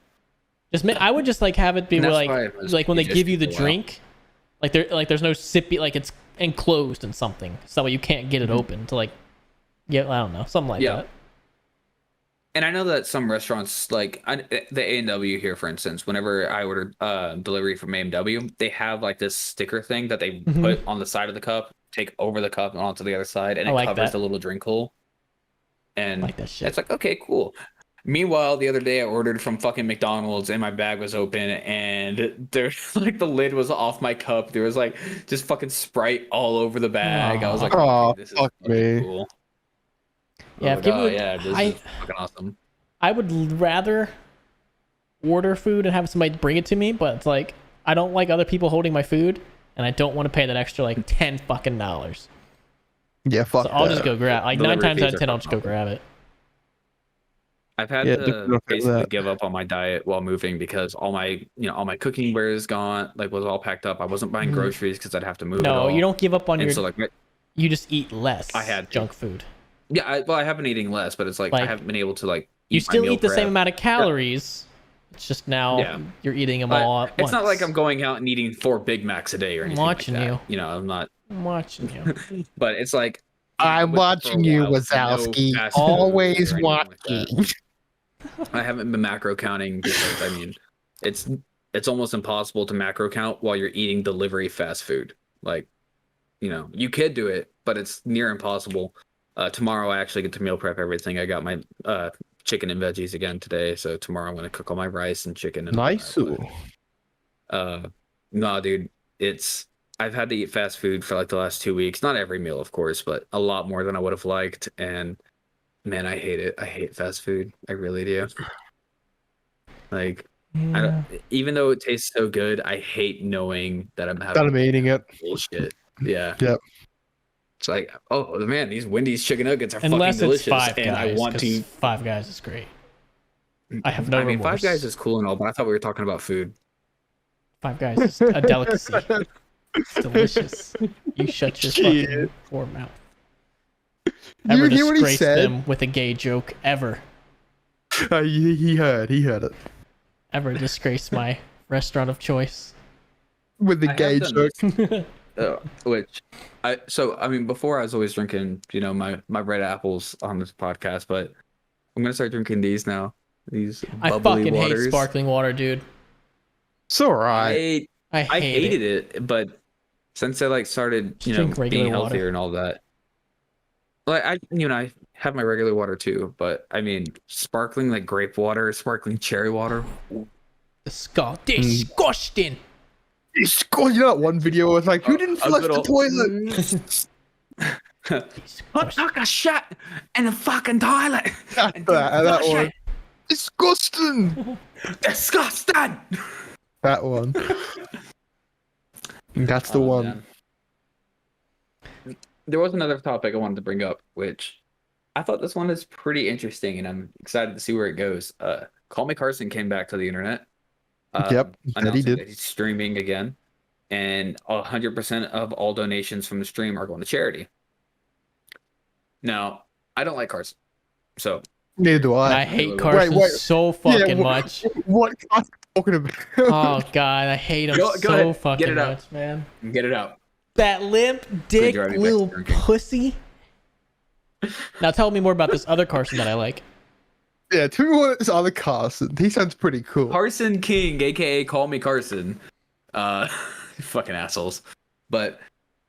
[SPEAKER 1] I would just like have it be where like when they give you the drink, like there's no sippy, like it's enclosed in something, so that way you can't get it open to like, I don't know, something like that.
[SPEAKER 3] And I know that some restaurants, like the A&W here, for instance, whenever I order delivery from A&W, they have like this sticker thing that they put on the side of the cup, take over the cup and onto the other side, and it covers the little drink hole. And like that shit. It's like, okay, cool. Meanwhile, the other day I ordered from fucking McDonald's and my bag was open and there's like the lid was off my cup. There was like just fucking Sprite all over the bag. I was like,
[SPEAKER 2] oh,
[SPEAKER 3] this is
[SPEAKER 2] fuck me.
[SPEAKER 3] Cool.
[SPEAKER 1] Yeah,
[SPEAKER 3] this is fucking awesome.
[SPEAKER 1] I would rather order food and have somebody bring it to me, but it's like I don't like other people holding my food, and I don't want to pay that extra like $10 fucking.
[SPEAKER 2] Yeah, fuck. So
[SPEAKER 1] I'll just go grab. Like 9 times out of 10, I'll just go grab it.
[SPEAKER 3] I've had to basically give up on my diet while moving because all my cooking ware is gone. Like was all packed up. I wasn't buying groceries because I'd have to move.
[SPEAKER 1] No, you don't give up on your.
[SPEAKER 3] So, like,
[SPEAKER 1] you just eat less.
[SPEAKER 3] I had
[SPEAKER 1] junk food.
[SPEAKER 3] Yeah, I have been eating less, but it's like I haven't been able to like.
[SPEAKER 1] You still eat the same amount of calories. Yeah. It's just now you're eating them all at once.
[SPEAKER 3] It's not like I'm going out and eating 4 Big Macs a day or anything. I'm watching like that. I'm not.
[SPEAKER 1] I'm watching you.
[SPEAKER 3] But it's like.
[SPEAKER 2] I'm watching you, Wazowski. Always watching.
[SPEAKER 3] I haven't been macro counting because I mean, it's almost impossible to macro count while you're eating delivery fast food. Like, you could do it, but it's near impossible. Tomorrow I actually get to meal prep everything. I got my chicken and veggies again today, so tomorrow I'm gonna cook all my rice and chicken. And
[SPEAKER 2] nice.
[SPEAKER 3] Nah, dude, I've had to eat fast food for like the last 2 weeks. Not every meal, of course, but a lot more than I would have liked. And man, I hate it. I hate fast food. I really do. Like, even though it tastes so good, I hate knowing that I'm
[SPEAKER 2] eating it.
[SPEAKER 3] Bullshit. Yeah.
[SPEAKER 2] Yep.
[SPEAKER 3] It's like, oh man, these Wendy's chicken nuggets are fucking delicious, and I want to.
[SPEAKER 1] Five Guys is great. I have no.
[SPEAKER 3] I mean, Five Guys is cool and all, but I thought we were talking about food.
[SPEAKER 1] Five Guys is a delicacy. It's delicious. You shut your fucking poor mouth. Ever
[SPEAKER 2] you hear what he said?
[SPEAKER 1] Them with a gay joke ever?
[SPEAKER 2] He heard it.
[SPEAKER 1] Ever disgrace my restaurant of choice
[SPEAKER 2] with the gay joke?
[SPEAKER 3] I mean, before I was always drinking, my red apples on this podcast, but I'm gonna start drinking these now. These bubbly
[SPEAKER 1] I fucking
[SPEAKER 3] waters.
[SPEAKER 1] hate sparkling water, dude.
[SPEAKER 2] It's alright.
[SPEAKER 3] I hated it, but since I started, being healthier water. And all that, like I have my regular water too, but I mean, sparkling like grape water, sparkling cherry water.
[SPEAKER 1] Disgusting.
[SPEAKER 2] You know that one video was like, who didn't flush the toilet?
[SPEAKER 3] I took a shit in the fucking toilet.
[SPEAKER 2] that one. Disgusting.
[SPEAKER 3] Disgusting.
[SPEAKER 2] That one. That's the one.
[SPEAKER 3] Man. There was another topic I wanted to bring up, which I thought this one is pretty interesting, and I'm excited to see where it goes. CallMeCarson came back to the internet.
[SPEAKER 2] Yep, that he did.
[SPEAKER 3] That he's streaming again, and 100% of all donations from the stream are going to charity. Now, I don't like Carson, so
[SPEAKER 2] neither do I.
[SPEAKER 1] I hate Carson so fucking much.
[SPEAKER 2] What are you talking about?
[SPEAKER 1] Oh god, I hate him so fucking much, man.
[SPEAKER 3] Get it out.
[SPEAKER 1] That limp dick little pussy. Now tell me more about this other Carson that I like.
[SPEAKER 2] Yeah, tell me what this other Carson. He sounds pretty cool.
[SPEAKER 3] Carson King, aka CallMeCarson. Fucking assholes. But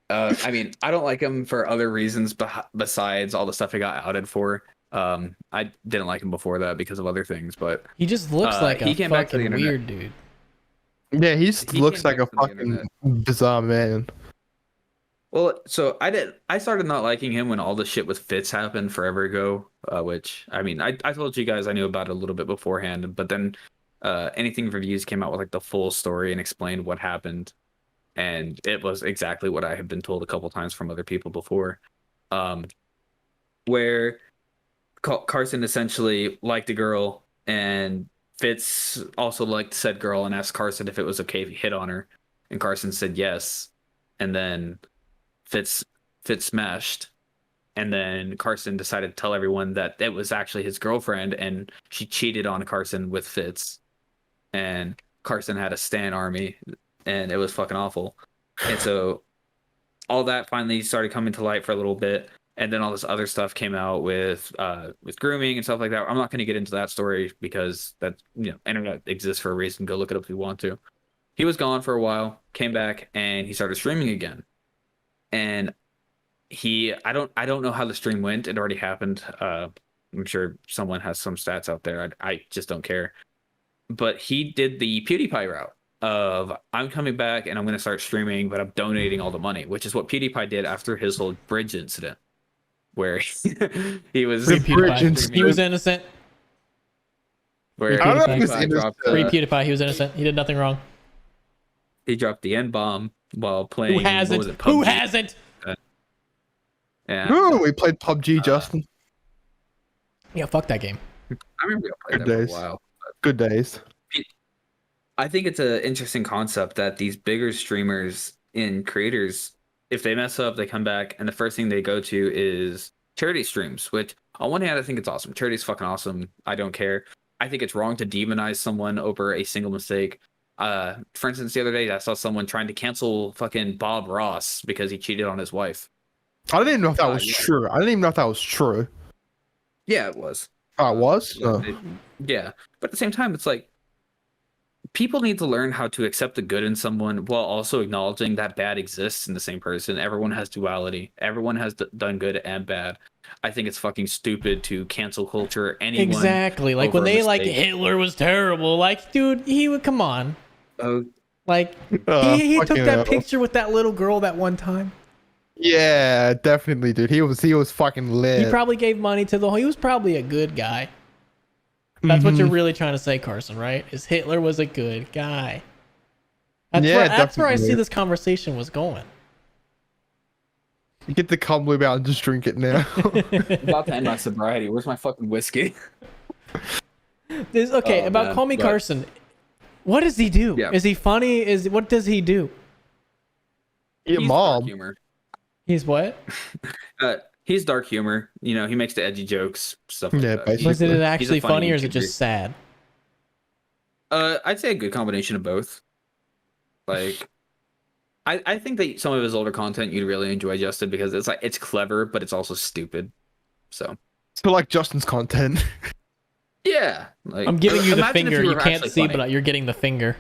[SPEAKER 3] I mean, I don't like him for other reasons besides all the stuff he got outed for. I didn't like him before that because of other things, but
[SPEAKER 1] he just looks like a fucking weird dude.
[SPEAKER 2] Yeah, he just looks like a fucking bizarre man.
[SPEAKER 3] Well, so I started not liking him when all the shit with Fitz happened forever ago, which, I mean, I told you guys I knew about it a little bit beforehand, but then Anything Reviews came out with like the full story and explained what happened, and it was exactly what I had been told a couple times from other people before, where Carson essentially liked a girl, and Fitz also liked said girl and asked Carson if it was okay if he hit on her, and Carson said yes, and then Fitz smashed, and then Carson decided to tell everyone that it was actually his girlfriend and she cheated on Carson with Fitz, and Carson had a stan army, and it was fucking awful. And so all that finally started coming to light for a little bit, and then all this other stuff came out with grooming and stuff like that. I'm not going to get into that story because that, you know, internet exists for a reason. Go look it up if you want to. He was gone for a while, came back, and he started streaming again. And I don't know how the stream went. It already happened. I'm sure someone has some stats out there. I just don't care. But he did the PewDiePie route of, I'm coming back and I'm going to start streaming, but I'm donating all the money, which is what PewDiePie did after his whole bridge incident, where he was
[SPEAKER 1] he was innocent.
[SPEAKER 3] Where
[SPEAKER 1] Free PewDiePie, he was innocent. He did nothing wrong.
[SPEAKER 3] He dropped the N-bomb while playing.
[SPEAKER 1] Who hasn't? Who hasn't?
[SPEAKER 3] Yeah.
[SPEAKER 2] Ooh, we played PUBG, Justin.
[SPEAKER 1] Yeah, fuck that game.
[SPEAKER 3] I remember we played that for a while.
[SPEAKER 2] Good days.
[SPEAKER 3] I think it's an interesting concept that these bigger streamers and creators, if they mess up, they come back, and the first thing they go to is charity streams, which on one hand, I think it's awesome. Charity's fucking awesome. I don't care. I think it's wrong to demonize someone over a single mistake. For instance, the other day, I saw someone trying to cancel fucking Bob Ross because he cheated on his wife.
[SPEAKER 2] I didn't even know if that was true. I didn't even know if that was true.
[SPEAKER 3] Yeah, it was.
[SPEAKER 2] Oh, it was?
[SPEAKER 3] Yeah. But at the same time, it's like, people need to learn how to accept the good in someone while also acknowledging that bad exists in the same person. Everyone has duality. Everyone has done good and bad. I think it's fucking stupid to cancel culture anyone.
[SPEAKER 1] Exactly. Like when they like Hitler was terrible. Like, dude, he would come on. Like he took that picture with that little girl that one time.
[SPEAKER 2] Yeah, definitely, dude. He was fucking lit.
[SPEAKER 1] He probably gave money to he was probably a good guy. That's what you're really trying to say, Carson, right? Is Hitler was a good guy. That's where I see this conversation was going.
[SPEAKER 2] You get the cum lube out and just drink it now.
[SPEAKER 3] I'm about to end my sobriety. Where's my fucking whiskey?
[SPEAKER 1] About CallMeCarson. What does he do? Yeah. Is he funny? What does he do?
[SPEAKER 2] He's mom.
[SPEAKER 3] Humor.
[SPEAKER 1] He's what?
[SPEAKER 3] He's dark humor. You know, he makes the edgy jokes, stuff like that.
[SPEAKER 1] Basically. Was it actually funny or is it just sad?
[SPEAKER 3] I'd say a good combination of both. Like, I think that some of his older content you'd really enjoy, Justin, because it's clever, but it's also stupid. So
[SPEAKER 2] like Justin's content.
[SPEAKER 3] Yeah. Like,
[SPEAKER 1] I'm giving you the finger. You can't see, but you're getting the finger.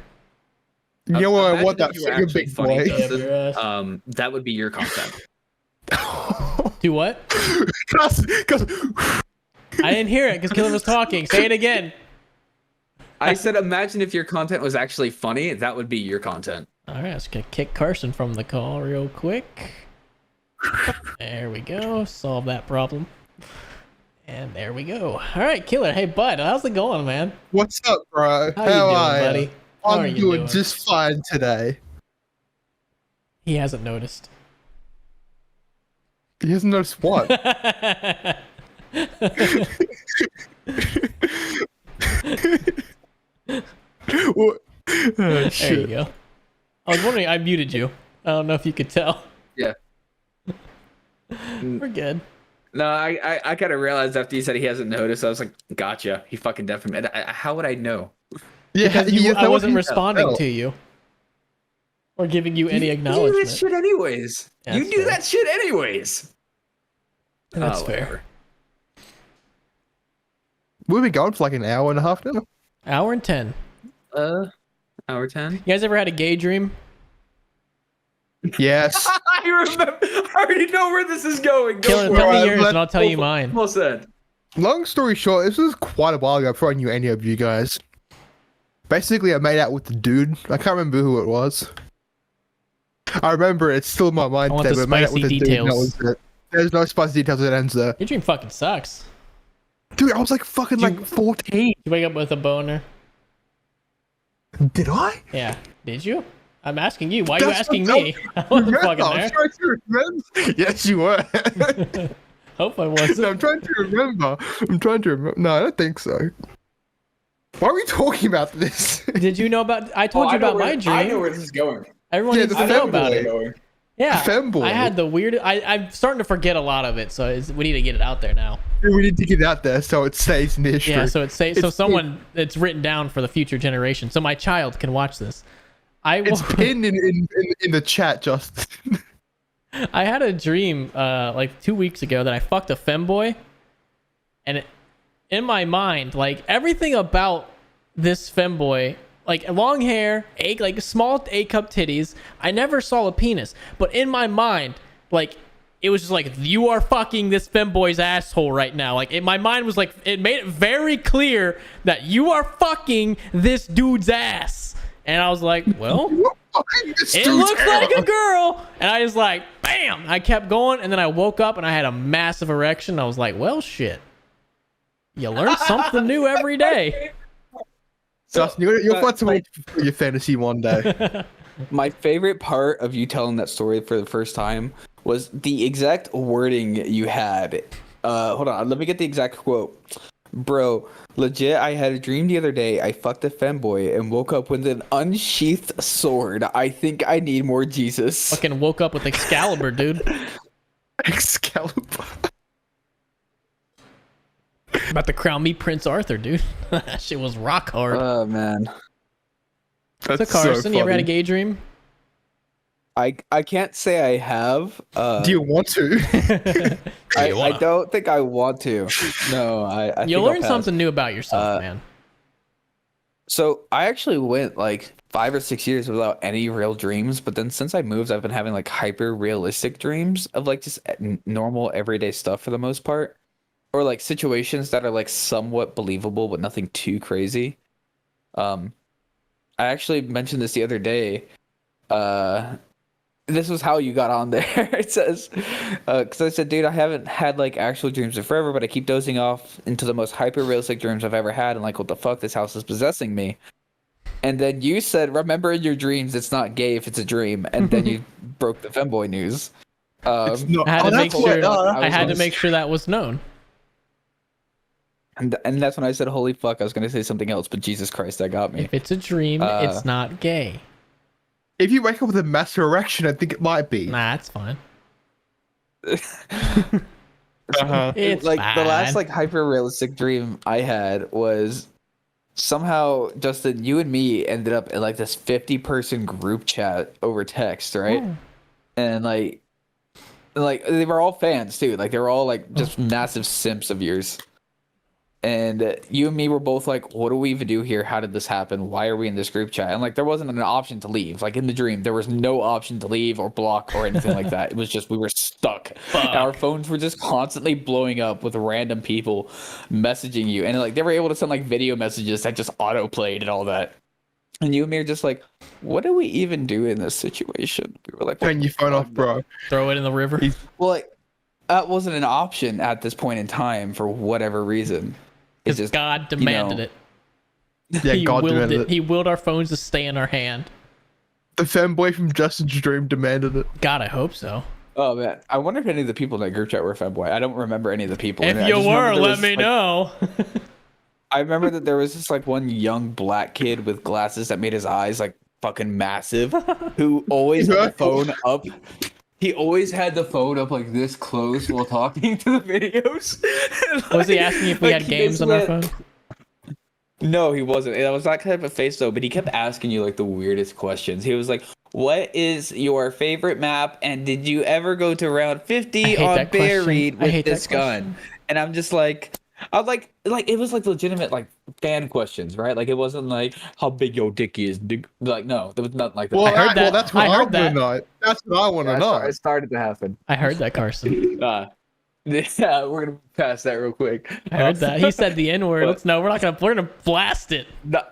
[SPEAKER 2] You know what? I want that finger, big boy.
[SPEAKER 3] Justin, that would be your content.
[SPEAKER 1] Do what?
[SPEAKER 2] Cause
[SPEAKER 1] I didn't hear it because Killer was talking. Say it again.
[SPEAKER 3] I said, imagine if your content was actually funny. That would be your content.
[SPEAKER 1] All right, let's get kick Carson from the call real quick. There we go. Solve that problem. And there we go. All right, Killer. Hey, bud, how's it going, man?
[SPEAKER 2] What's up, bro?
[SPEAKER 1] How you doing, buddy?
[SPEAKER 2] I'm doing just fine today.
[SPEAKER 1] He hasn't noticed.
[SPEAKER 2] He hasn't noticed what? What? Oh,
[SPEAKER 1] there you go. I was wondering, I muted you. I don't know if you could tell.
[SPEAKER 3] Yeah.
[SPEAKER 1] We're good.
[SPEAKER 3] No, I kind of realized after you said he hasn't noticed. I was like, gotcha. He fucking definitely. How would I know?
[SPEAKER 1] Yeah, because I wasn't responding to you or giving you any acknowledgement.
[SPEAKER 3] You do that shit anyways.
[SPEAKER 1] That's
[SPEAKER 3] you do
[SPEAKER 1] fair.
[SPEAKER 3] that shit anyways.
[SPEAKER 1] That's fair.
[SPEAKER 3] Whatever.
[SPEAKER 2] We've been going for like an hour and a half now.
[SPEAKER 1] Hour and 10.
[SPEAKER 3] Hour 10.
[SPEAKER 1] You guys ever had a gay dream?
[SPEAKER 2] Yes.
[SPEAKER 3] I remember. I already know where this is going.
[SPEAKER 1] Killer, tell me yours and I'll tell you mine.
[SPEAKER 3] Well said.
[SPEAKER 2] Long story short, this was quite a while ago before I knew any of you guys. Basically, I made out with the dude. I can't remember who it was. I remember it's still in my mind.
[SPEAKER 1] I want the
[SPEAKER 2] I made out with
[SPEAKER 1] spicy
[SPEAKER 2] the dude, and that
[SPEAKER 1] details.
[SPEAKER 2] was it. There's no spicy details. It ends there.
[SPEAKER 1] Your dream fucking sucks.
[SPEAKER 2] Dude, I was like fucking like 14.
[SPEAKER 1] You wake up with a boner.
[SPEAKER 2] Did I?
[SPEAKER 1] Yeah. Did you? I'm asking you. Why are you
[SPEAKER 2] That's
[SPEAKER 1] asking
[SPEAKER 2] what
[SPEAKER 1] me? I wasn't fucking
[SPEAKER 2] I'm
[SPEAKER 1] there.
[SPEAKER 2] trying to remember. Yes, you were.
[SPEAKER 1] Hope I wasn't.
[SPEAKER 2] No, I'm trying to remember. No, I don't think so. Why are we talking about this?
[SPEAKER 1] Did you know about? I told you about my dream.
[SPEAKER 3] I know where this is going.
[SPEAKER 1] Everyone needs to know about it. Yeah,
[SPEAKER 2] Femboy.
[SPEAKER 1] I had the weird. I'm starting to forget a lot of it, so we need to get it out there now.
[SPEAKER 2] We need to get it out there so it stays in history.
[SPEAKER 1] Yeah, so it's written down for the future generation, so my child can watch this.
[SPEAKER 2] It's pinned in the chat, Justin.
[SPEAKER 1] I had a dream like 2 weeks ago that I fucked a femboy, and in my mind, like everything about this femboy, like long hair, like small A-cup titties. I never saw a penis, but in my mind, like it was just like, you are fucking this femboy's asshole right now. Like my mind was like, it made it very clear that you are fucking this dude's ass. And I was like, well, it looks like a girl. And I was like, bam. I kept going, and then I woke up and I had a massive erection. I was like, well, shit. You learn something new every day.
[SPEAKER 2] Justin, you'll find somebody for your fantasy one day.
[SPEAKER 3] My favorite part of you telling that story for the first time was the exact wording you had. Hold on, let me get the exact quote. Bro, legit, I had a dream the other day. I fucked a femboy and woke up with an unsheathed sword. I think I need more Jesus.
[SPEAKER 1] Fucking woke up with Excalibur, dude.
[SPEAKER 2] Excalibur.
[SPEAKER 1] About to crown me Prince Arthur, dude. That shit was rock hard.
[SPEAKER 3] Oh, man.
[SPEAKER 1] So Carson, you ever had a gay dream?
[SPEAKER 3] I can't say I have.
[SPEAKER 2] Do you want to?
[SPEAKER 3] I don't think I want to. No, I
[SPEAKER 1] You'll learn something new about yourself, man.
[SPEAKER 3] So I actually went like 5 or 6 years without any real dreams, but then since I moved, I've been having like hyper realistic dreams of like just normal everyday stuff for the most part, or like situations that are like somewhat believable but nothing too crazy. I actually mentioned this the other day. This was how you got on there. It says, because I said, dude, I haven't had like actual dreams in forever, but I keep dozing off into the most hyper realistic dreams I've ever had, and like, what the fuck, this house is possessing me. And then you said, remember in your dreams, it's not gay if it's a dream, and then you broke the femboy news.
[SPEAKER 1] I had to make sure that was known.
[SPEAKER 3] And that's when I said, holy fuck, I was going to say something else, but Jesus Christ, that got me.
[SPEAKER 1] If it's a dream, it's not gay.
[SPEAKER 2] If you wake up with a massive erection, I think it might be.
[SPEAKER 1] Nah, it's fine.
[SPEAKER 3] It's
[SPEAKER 1] like
[SPEAKER 3] fine. The last like hyper realistic dream I had was somehow, Justin, you and me ended up in like this 50-person group chat over text, right? Oh. And like they were all fans too. Like they were all like just massive simps of yours. And you and me were both like, what do we even do here? How did this happen? Why are we in this group chat? And like, there wasn't an option to leave. Like in the dream, there was no option to leave or block or anything like that. It was just, we were stuck. Our phones were just constantly blowing up with random people messaging you. And like, they were able to send like video messages that just auto played and all that.
[SPEAKER 4] And you and me are just like, what do we even do in this situation? We were like,
[SPEAKER 2] turn your phone off, bro.
[SPEAKER 1] Throw it in the river.
[SPEAKER 4] Well, like, that wasn't an option at this point in time for whatever reason.
[SPEAKER 1] Because God demanded it.
[SPEAKER 2] Yeah, God demanded it.
[SPEAKER 1] He willed our phones to stay in our hand.
[SPEAKER 2] The fanboy from Justin's Dream demanded it.
[SPEAKER 1] God, I hope so.
[SPEAKER 4] Oh man, I wonder if any of the people in that group chat were fanboy. I don't remember any of the people.
[SPEAKER 1] If you were, let me know.
[SPEAKER 4] I remember that there was this like one young black kid with glasses that made his eyes like fucking massive, who always had the phone up. He always had the phone up like this close while talking to the videos.
[SPEAKER 1] Like, was he asking if we had games on our phone?
[SPEAKER 4] No, he wasn't. That was that type of face though, but he kept asking you like the weirdest questions. He was like, what is your favorite map? And did you ever go to round 50 on Buried with this gun? And I'm just like, I was like it was like legitimate like fan questions, right? Like it wasn't like how big your dick is. Like no, there was nothing like that.
[SPEAKER 2] Well, that's what I want to know. That's what I want to know.
[SPEAKER 4] It started to happen.
[SPEAKER 1] I heard that, Carson.
[SPEAKER 4] Yeah, we're gonna pass that real quick.
[SPEAKER 1] I heard that. He said the N-word. We're gonna blast it.
[SPEAKER 4] No,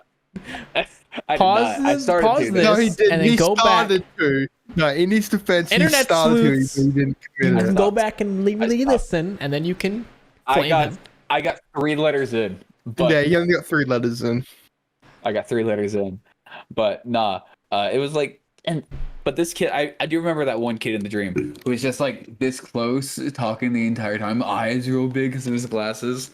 [SPEAKER 1] pause this.
[SPEAKER 2] No, he didn't.
[SPEAKER 1] And then
[SPEAKER 2] he
[SPEAKER 1] go
[SPEAKER 2] started
[SPEAKER 1] back.
[SPEAKER 2] To. No, in his defense,
[SPEAKER 1] Internet
[SPEAKER 2] he started
[SPEAKER 1] sleuths.
[SPEAKER 2] to. He didn't
[SPEAKER 1] You can go back and really listen, and then you can flame him.
[SPEAKER 4] I got 3 letters in. But
[SPEAKER 2] yeah, he only got 3 letters in.
[SPEAKER 4] I got 3 letters in, but nah. It was like, but this kid, I do remember that one kid in the dream who was just like this close, talking the entire time, eyes real big because of his glasses,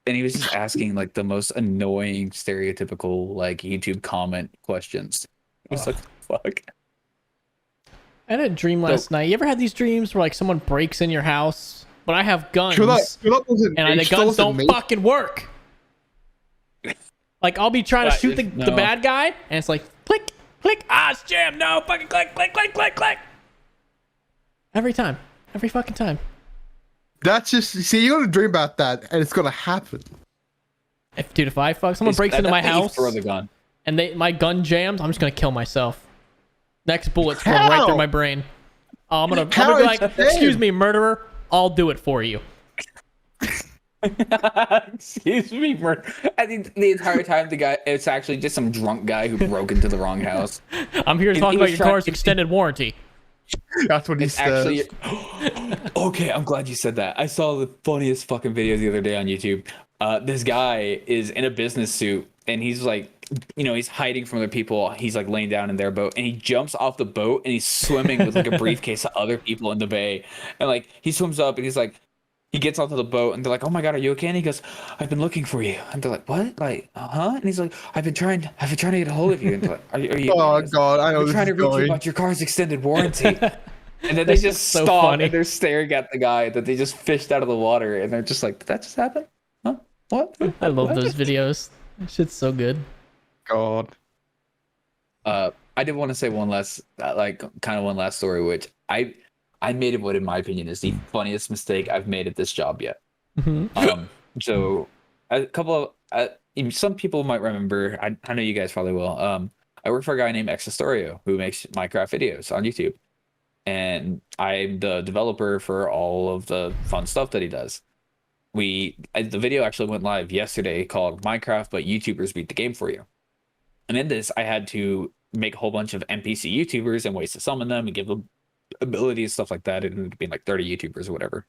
[SPEAKER 4] and he was just asking like the most annoying, stereotypical like YouTube comment questions. I was like, fuck.
[SPEAKER 1] I had a dream last night. You ever had these dreams where like someone breaks in your house, but I have guns, and the guns don't fucking work? Like I'll be trying to shoot the bad guy, and it's like click. Click! It's jammed! No! Fucking click! Click! Click! Click! Click! Every time. Every fucking time.
[SPEAKER 2] That's just... See, you're going to dream about that, and it's going to happen.
[SPEAKER 1] If someone breaks into my house,
[SPEAKER 4] throw the gun.
[SPEAKER 1] And my gun jams, I'm just going to kill myself. Next bullet's going right through my brain. I'm gonna be like, excuse me, murderer. I'll do it for you.
[SPEAKER 4] Excuse me, I think the entire time it's actually just some drunk guy who broke into the wrong house.
[SPEAKER 1] I'm here to talk about your car's extended warranty.
[SPEAKER 2] That's what he said.
[SPEAKER 4] Okay, I'm glad you said that. I saw the funniest fucking video the other day on YouTube. This guy is in a business suit and he's like, he's hiding from other people. He's like laying down in their boat and he jumps off the boat and he's swimming with like a briefcase of other people in the bay. And like he swims up and he's like, he gets onto the boat and they're like, "Oh my God, are you okay?" And he goes, "I've been looking for you." And they're like, "What? Like, huh?" And he's like, I've been trying to get a hold of you." And they're like, "Are you?"
[SPEAKER 2] Oh God, I know.
[SPEAKER 4] I'm trying to reach you about your car's extended warranty. And then they just
[SPEAKER 1] so
[SPEAKER 4] stop
[SPEAKER 1] funny.
[SPEAKER 4] and they're staring at the guy that they just fished out of the water and they're just like, "Did that just happen? Huh? What?"
[SPEAKER 1] I love those videos. That shit's so good.
[SPEAKER 2] God.
[SPEAKER 4] I did want to say one last story, which I made what, in my opinion, is the funniest mistake I've made at this job yet.
[SPEAKER 1] Mm-hmm.
[SPEAKER 4] So a couple of some people might remember. I know you guys probably will. I work for a guy named Xastorio who makes Minecraft videos on YouTube, and I'm the developer for all of the fun stuff that he does. The video actually went live yesterday called Minecraft, but YouTubers beat the game for you. And in this, I had to make a whole bunch of NPC YouTubers and ways to summon them and give them abilities, stuff like that. It ended up being like 30 YouTubers or whatever.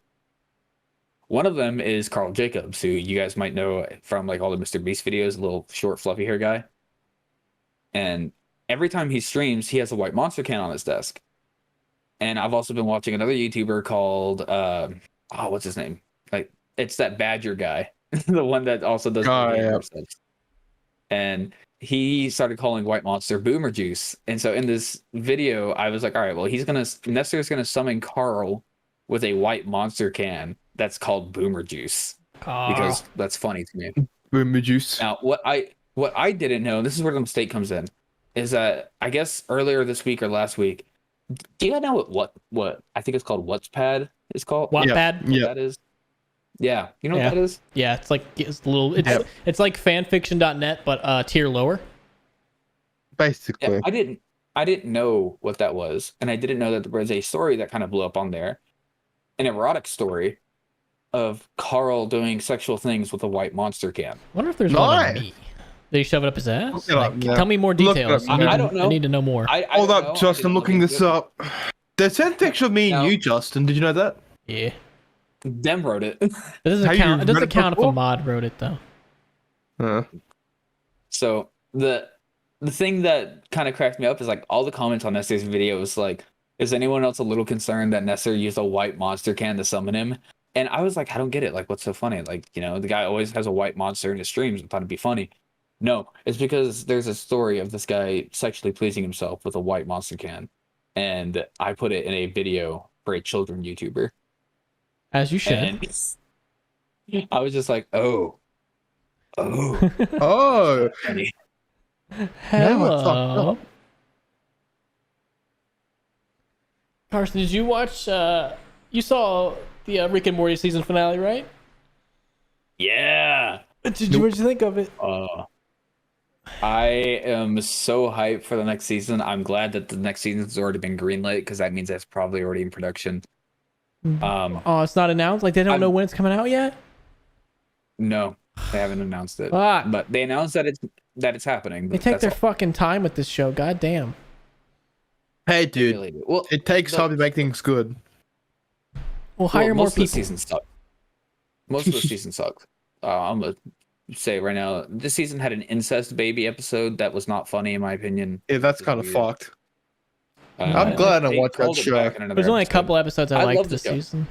[SPEAKER 4] One of them is Carl Jacobs, who you guys might know from like all the Mr. Beast videos, a little short, fluffy hair guy. And every time he streams, he has a white monster can on his desk. And I've also been watching another YouTuber called what's his name? Like it's that Badger guy, the one that also does stuff. And he started calling White Monster Boomer Juice. And so in this video, I was like, all right, well, Nestor's gonna summon Carl with a white monster can that's called Boomer Juice. Because that's funny to me.
[SPEAKER 2] Boomer Juice.
[SPEAKER 4] Now, what I didn't know, this is where the mistake comes in, is that I guess earlier this week or last week, do you guys know what I think it's called Wattpad is called?
[SPEAKER 1] Wattpad?
[SPEAKER 4] Yeah. That is? Yeah. You know what that is?
[SPEAKER 1] Yeah, it's like it's like fanfiction.net, but tier lower.
[SPEAKER 2] Basically.
[SPEAKER 4] Yeah, I didn't know what that was, and I didn't know that there was a story that kind of blew up on there, an erotic story of Carl doing sexual things with a white monster can.
[SPEAKER 1] I wonder if there's one on me. Did he shove it up his ass?
[SPEAKER 2] Look it up, yeah.
[SPEAKER 1] Tell me more
[SPEAKER 2] Look it up,
[SPEAKER 1] details.
[SPEAKER 2] man.
[SPEAKER 3] I don't know.
[SPEAKER 1] I need to know more.
[SPEAKER 2] Hold up, Justin. Looking this up. There's a picture of me and you, Justin. Did you know that?
[SPEAKER 1] Yeah.
[SPEAKER 3] Dem wrote it.
[SPEAKER 1] It doesn't
[SPEAKER 2] Have
[SPEAKER 1] count.
[SPEAKER 2] you
[SPEAKER 1] It doesn't
[SPEAKER 2] read it
[SPEAKER 1] count if a
[SPEAKER 2] before?
[SPEAKER 1] mod wrote it though.
[SPEAKER 3] So the thing that kind of cracked me up is like all the comments on Nestor's video was like, is anyone else a little concerned that Nestor used a white monster can to summon him? And I was like, I don't get it. Like, what's so funny? Like, you know, the guy always has a white monster in his streams. I thought it'd be funny. No, it's because there's a story of this guy sexually pleasing himself with a white monster can. And I put it in a video for a children YouTuber.
[SPEAKER 1] As you should.
[SPEAKER 3] And I was just like, oh. Funny.
[SPEAKER 1] Hello. Carson, did you watch? You saw the Rick and Morty season finale, right?
[SPEAKER 3] Yeah.
[SPEAKER 1] What did you think of it?
[SPEAKER 3] I am so hyped for the next season. I'm glad that the next season's already been greenlit because that means that's probably already in production.
[SPEAKER 1] Oh, it's not announced. Like they don't know when it's coming out yet.
[SPEAKER 3] No, they haven't announced it.
[SPEAKER 1] Fuck.
[SPEAKER 3] But they announced that it's happening.
[SPEAKER 1] They take their fucking time with this show. God damn.
[SPEAKER 2] Hey, dude.
[SPEAKER 3] Really do. Well,
[SPEAKER 2] it takes time to make things good.
[SPEAKER 1] We'll hire more
[SPEAKER 3] most of the
[SPEAKER 1] people.
[SPEAKER 3] season sucked. Most of the season sucked. I'm gonna say right now, this season had an incest baby episode that was not funny in my opinion.
[SPEAKER 2] Yeah, that's kind of fucked. I'm glad I watched that show.
[SPEAKER 1] There's only a couple episodes I liked this season.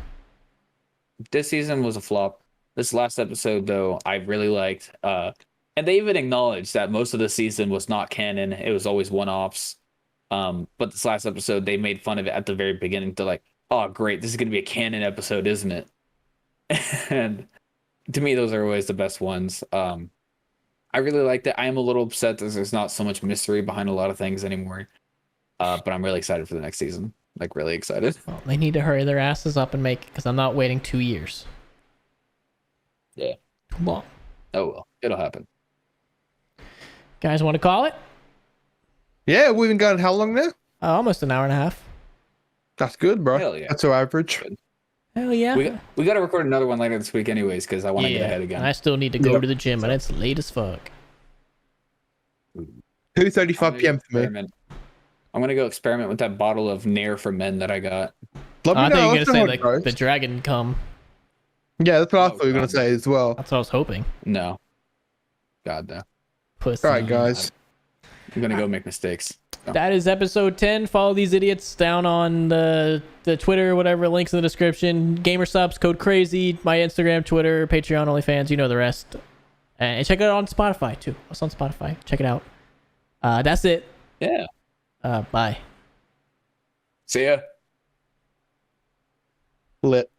[SPEAKER 3] This season was a flop. This last episode, though, I really liked. And they even acknowledged that most of the season was not canon. It was always one-offs. But this last episode, they made fun of it at the very beginning. They're like, oh, great, this is going to be a canon episode, isn't it? And to me, those are always the best ones. I really liked it. I am a little upset that there's not so much mystery behind a lot of things anymore. But I'm really excited for the next season. Like, really excited.
[SPEAKER 1] Well, they need to hurry their asses up and make it because I'm not waiting 2 years.
[SPEAKER 3] Yeah.
[SPEAKER 1] Come on.
[SPEAKER 3] Oh, well. It'll happen.
[SPEAKER 1] Guys, want to call it?
[SPEAKER 2] Yeah, we've been going how long now?
[SPEAKER 1] Almost an hour and a half.
[SPEAKER 2] That's good, bro.
[SPEAKER 3] Hell yeah.
[SPEAKER 2] That's our average.
[SPEAKER 3] Good.
[SPEAKER 1] Hell yeah.
[SPEAKER 3] We got to record another one later this week anyways because I want to get ahead again.
[SPEAKER 1] And I still need to go to the gym, and it's late as fuck.
[SPEAKER 2] 2:35 p.m. for me.
[SPEAKER 3] I'm going to go experiment with that bottle of Nair for Men that I got.
[SPEAKER 2] Let me
[SPEAKER 1] I
[SPEAKER 2] know.
[SPEAKER 1] thought you were
[SPEAKER 2] Let
[SPEAKER 1] going
[SPEAKER 2] me
[SPEAKER 1] to say
[SPEAKER 2] know,
[SPEAKER 1] the dragon cum.
[SPEAKER 2] Yeah, that's what I thought you were going to say as well.
[SPEAKER 1] That's what I was hoping.
[SPEAKER 3] No. God, no.
[SPEAKER 1] Pussy.
[SPEAKER 2] All right, guys.
[SPEAKER 3] I'm going to go make mistakes. No.
[SPEAKER 1] That is episode 10. Follow these idiots down on the Twitter, whatever, links in the description. Gamer subs, code crazy, my Instagram, Twitter, Patreon, OnlyFans, you know the rest. And check it out on Spotify too. It's on Spotify. Check it out. That's it.
[SPEAKER 3] Yeah.
[SPEAKER 1] Bye.
[SPEAKER 3] See ya.
[SPEAKER 2] Lit.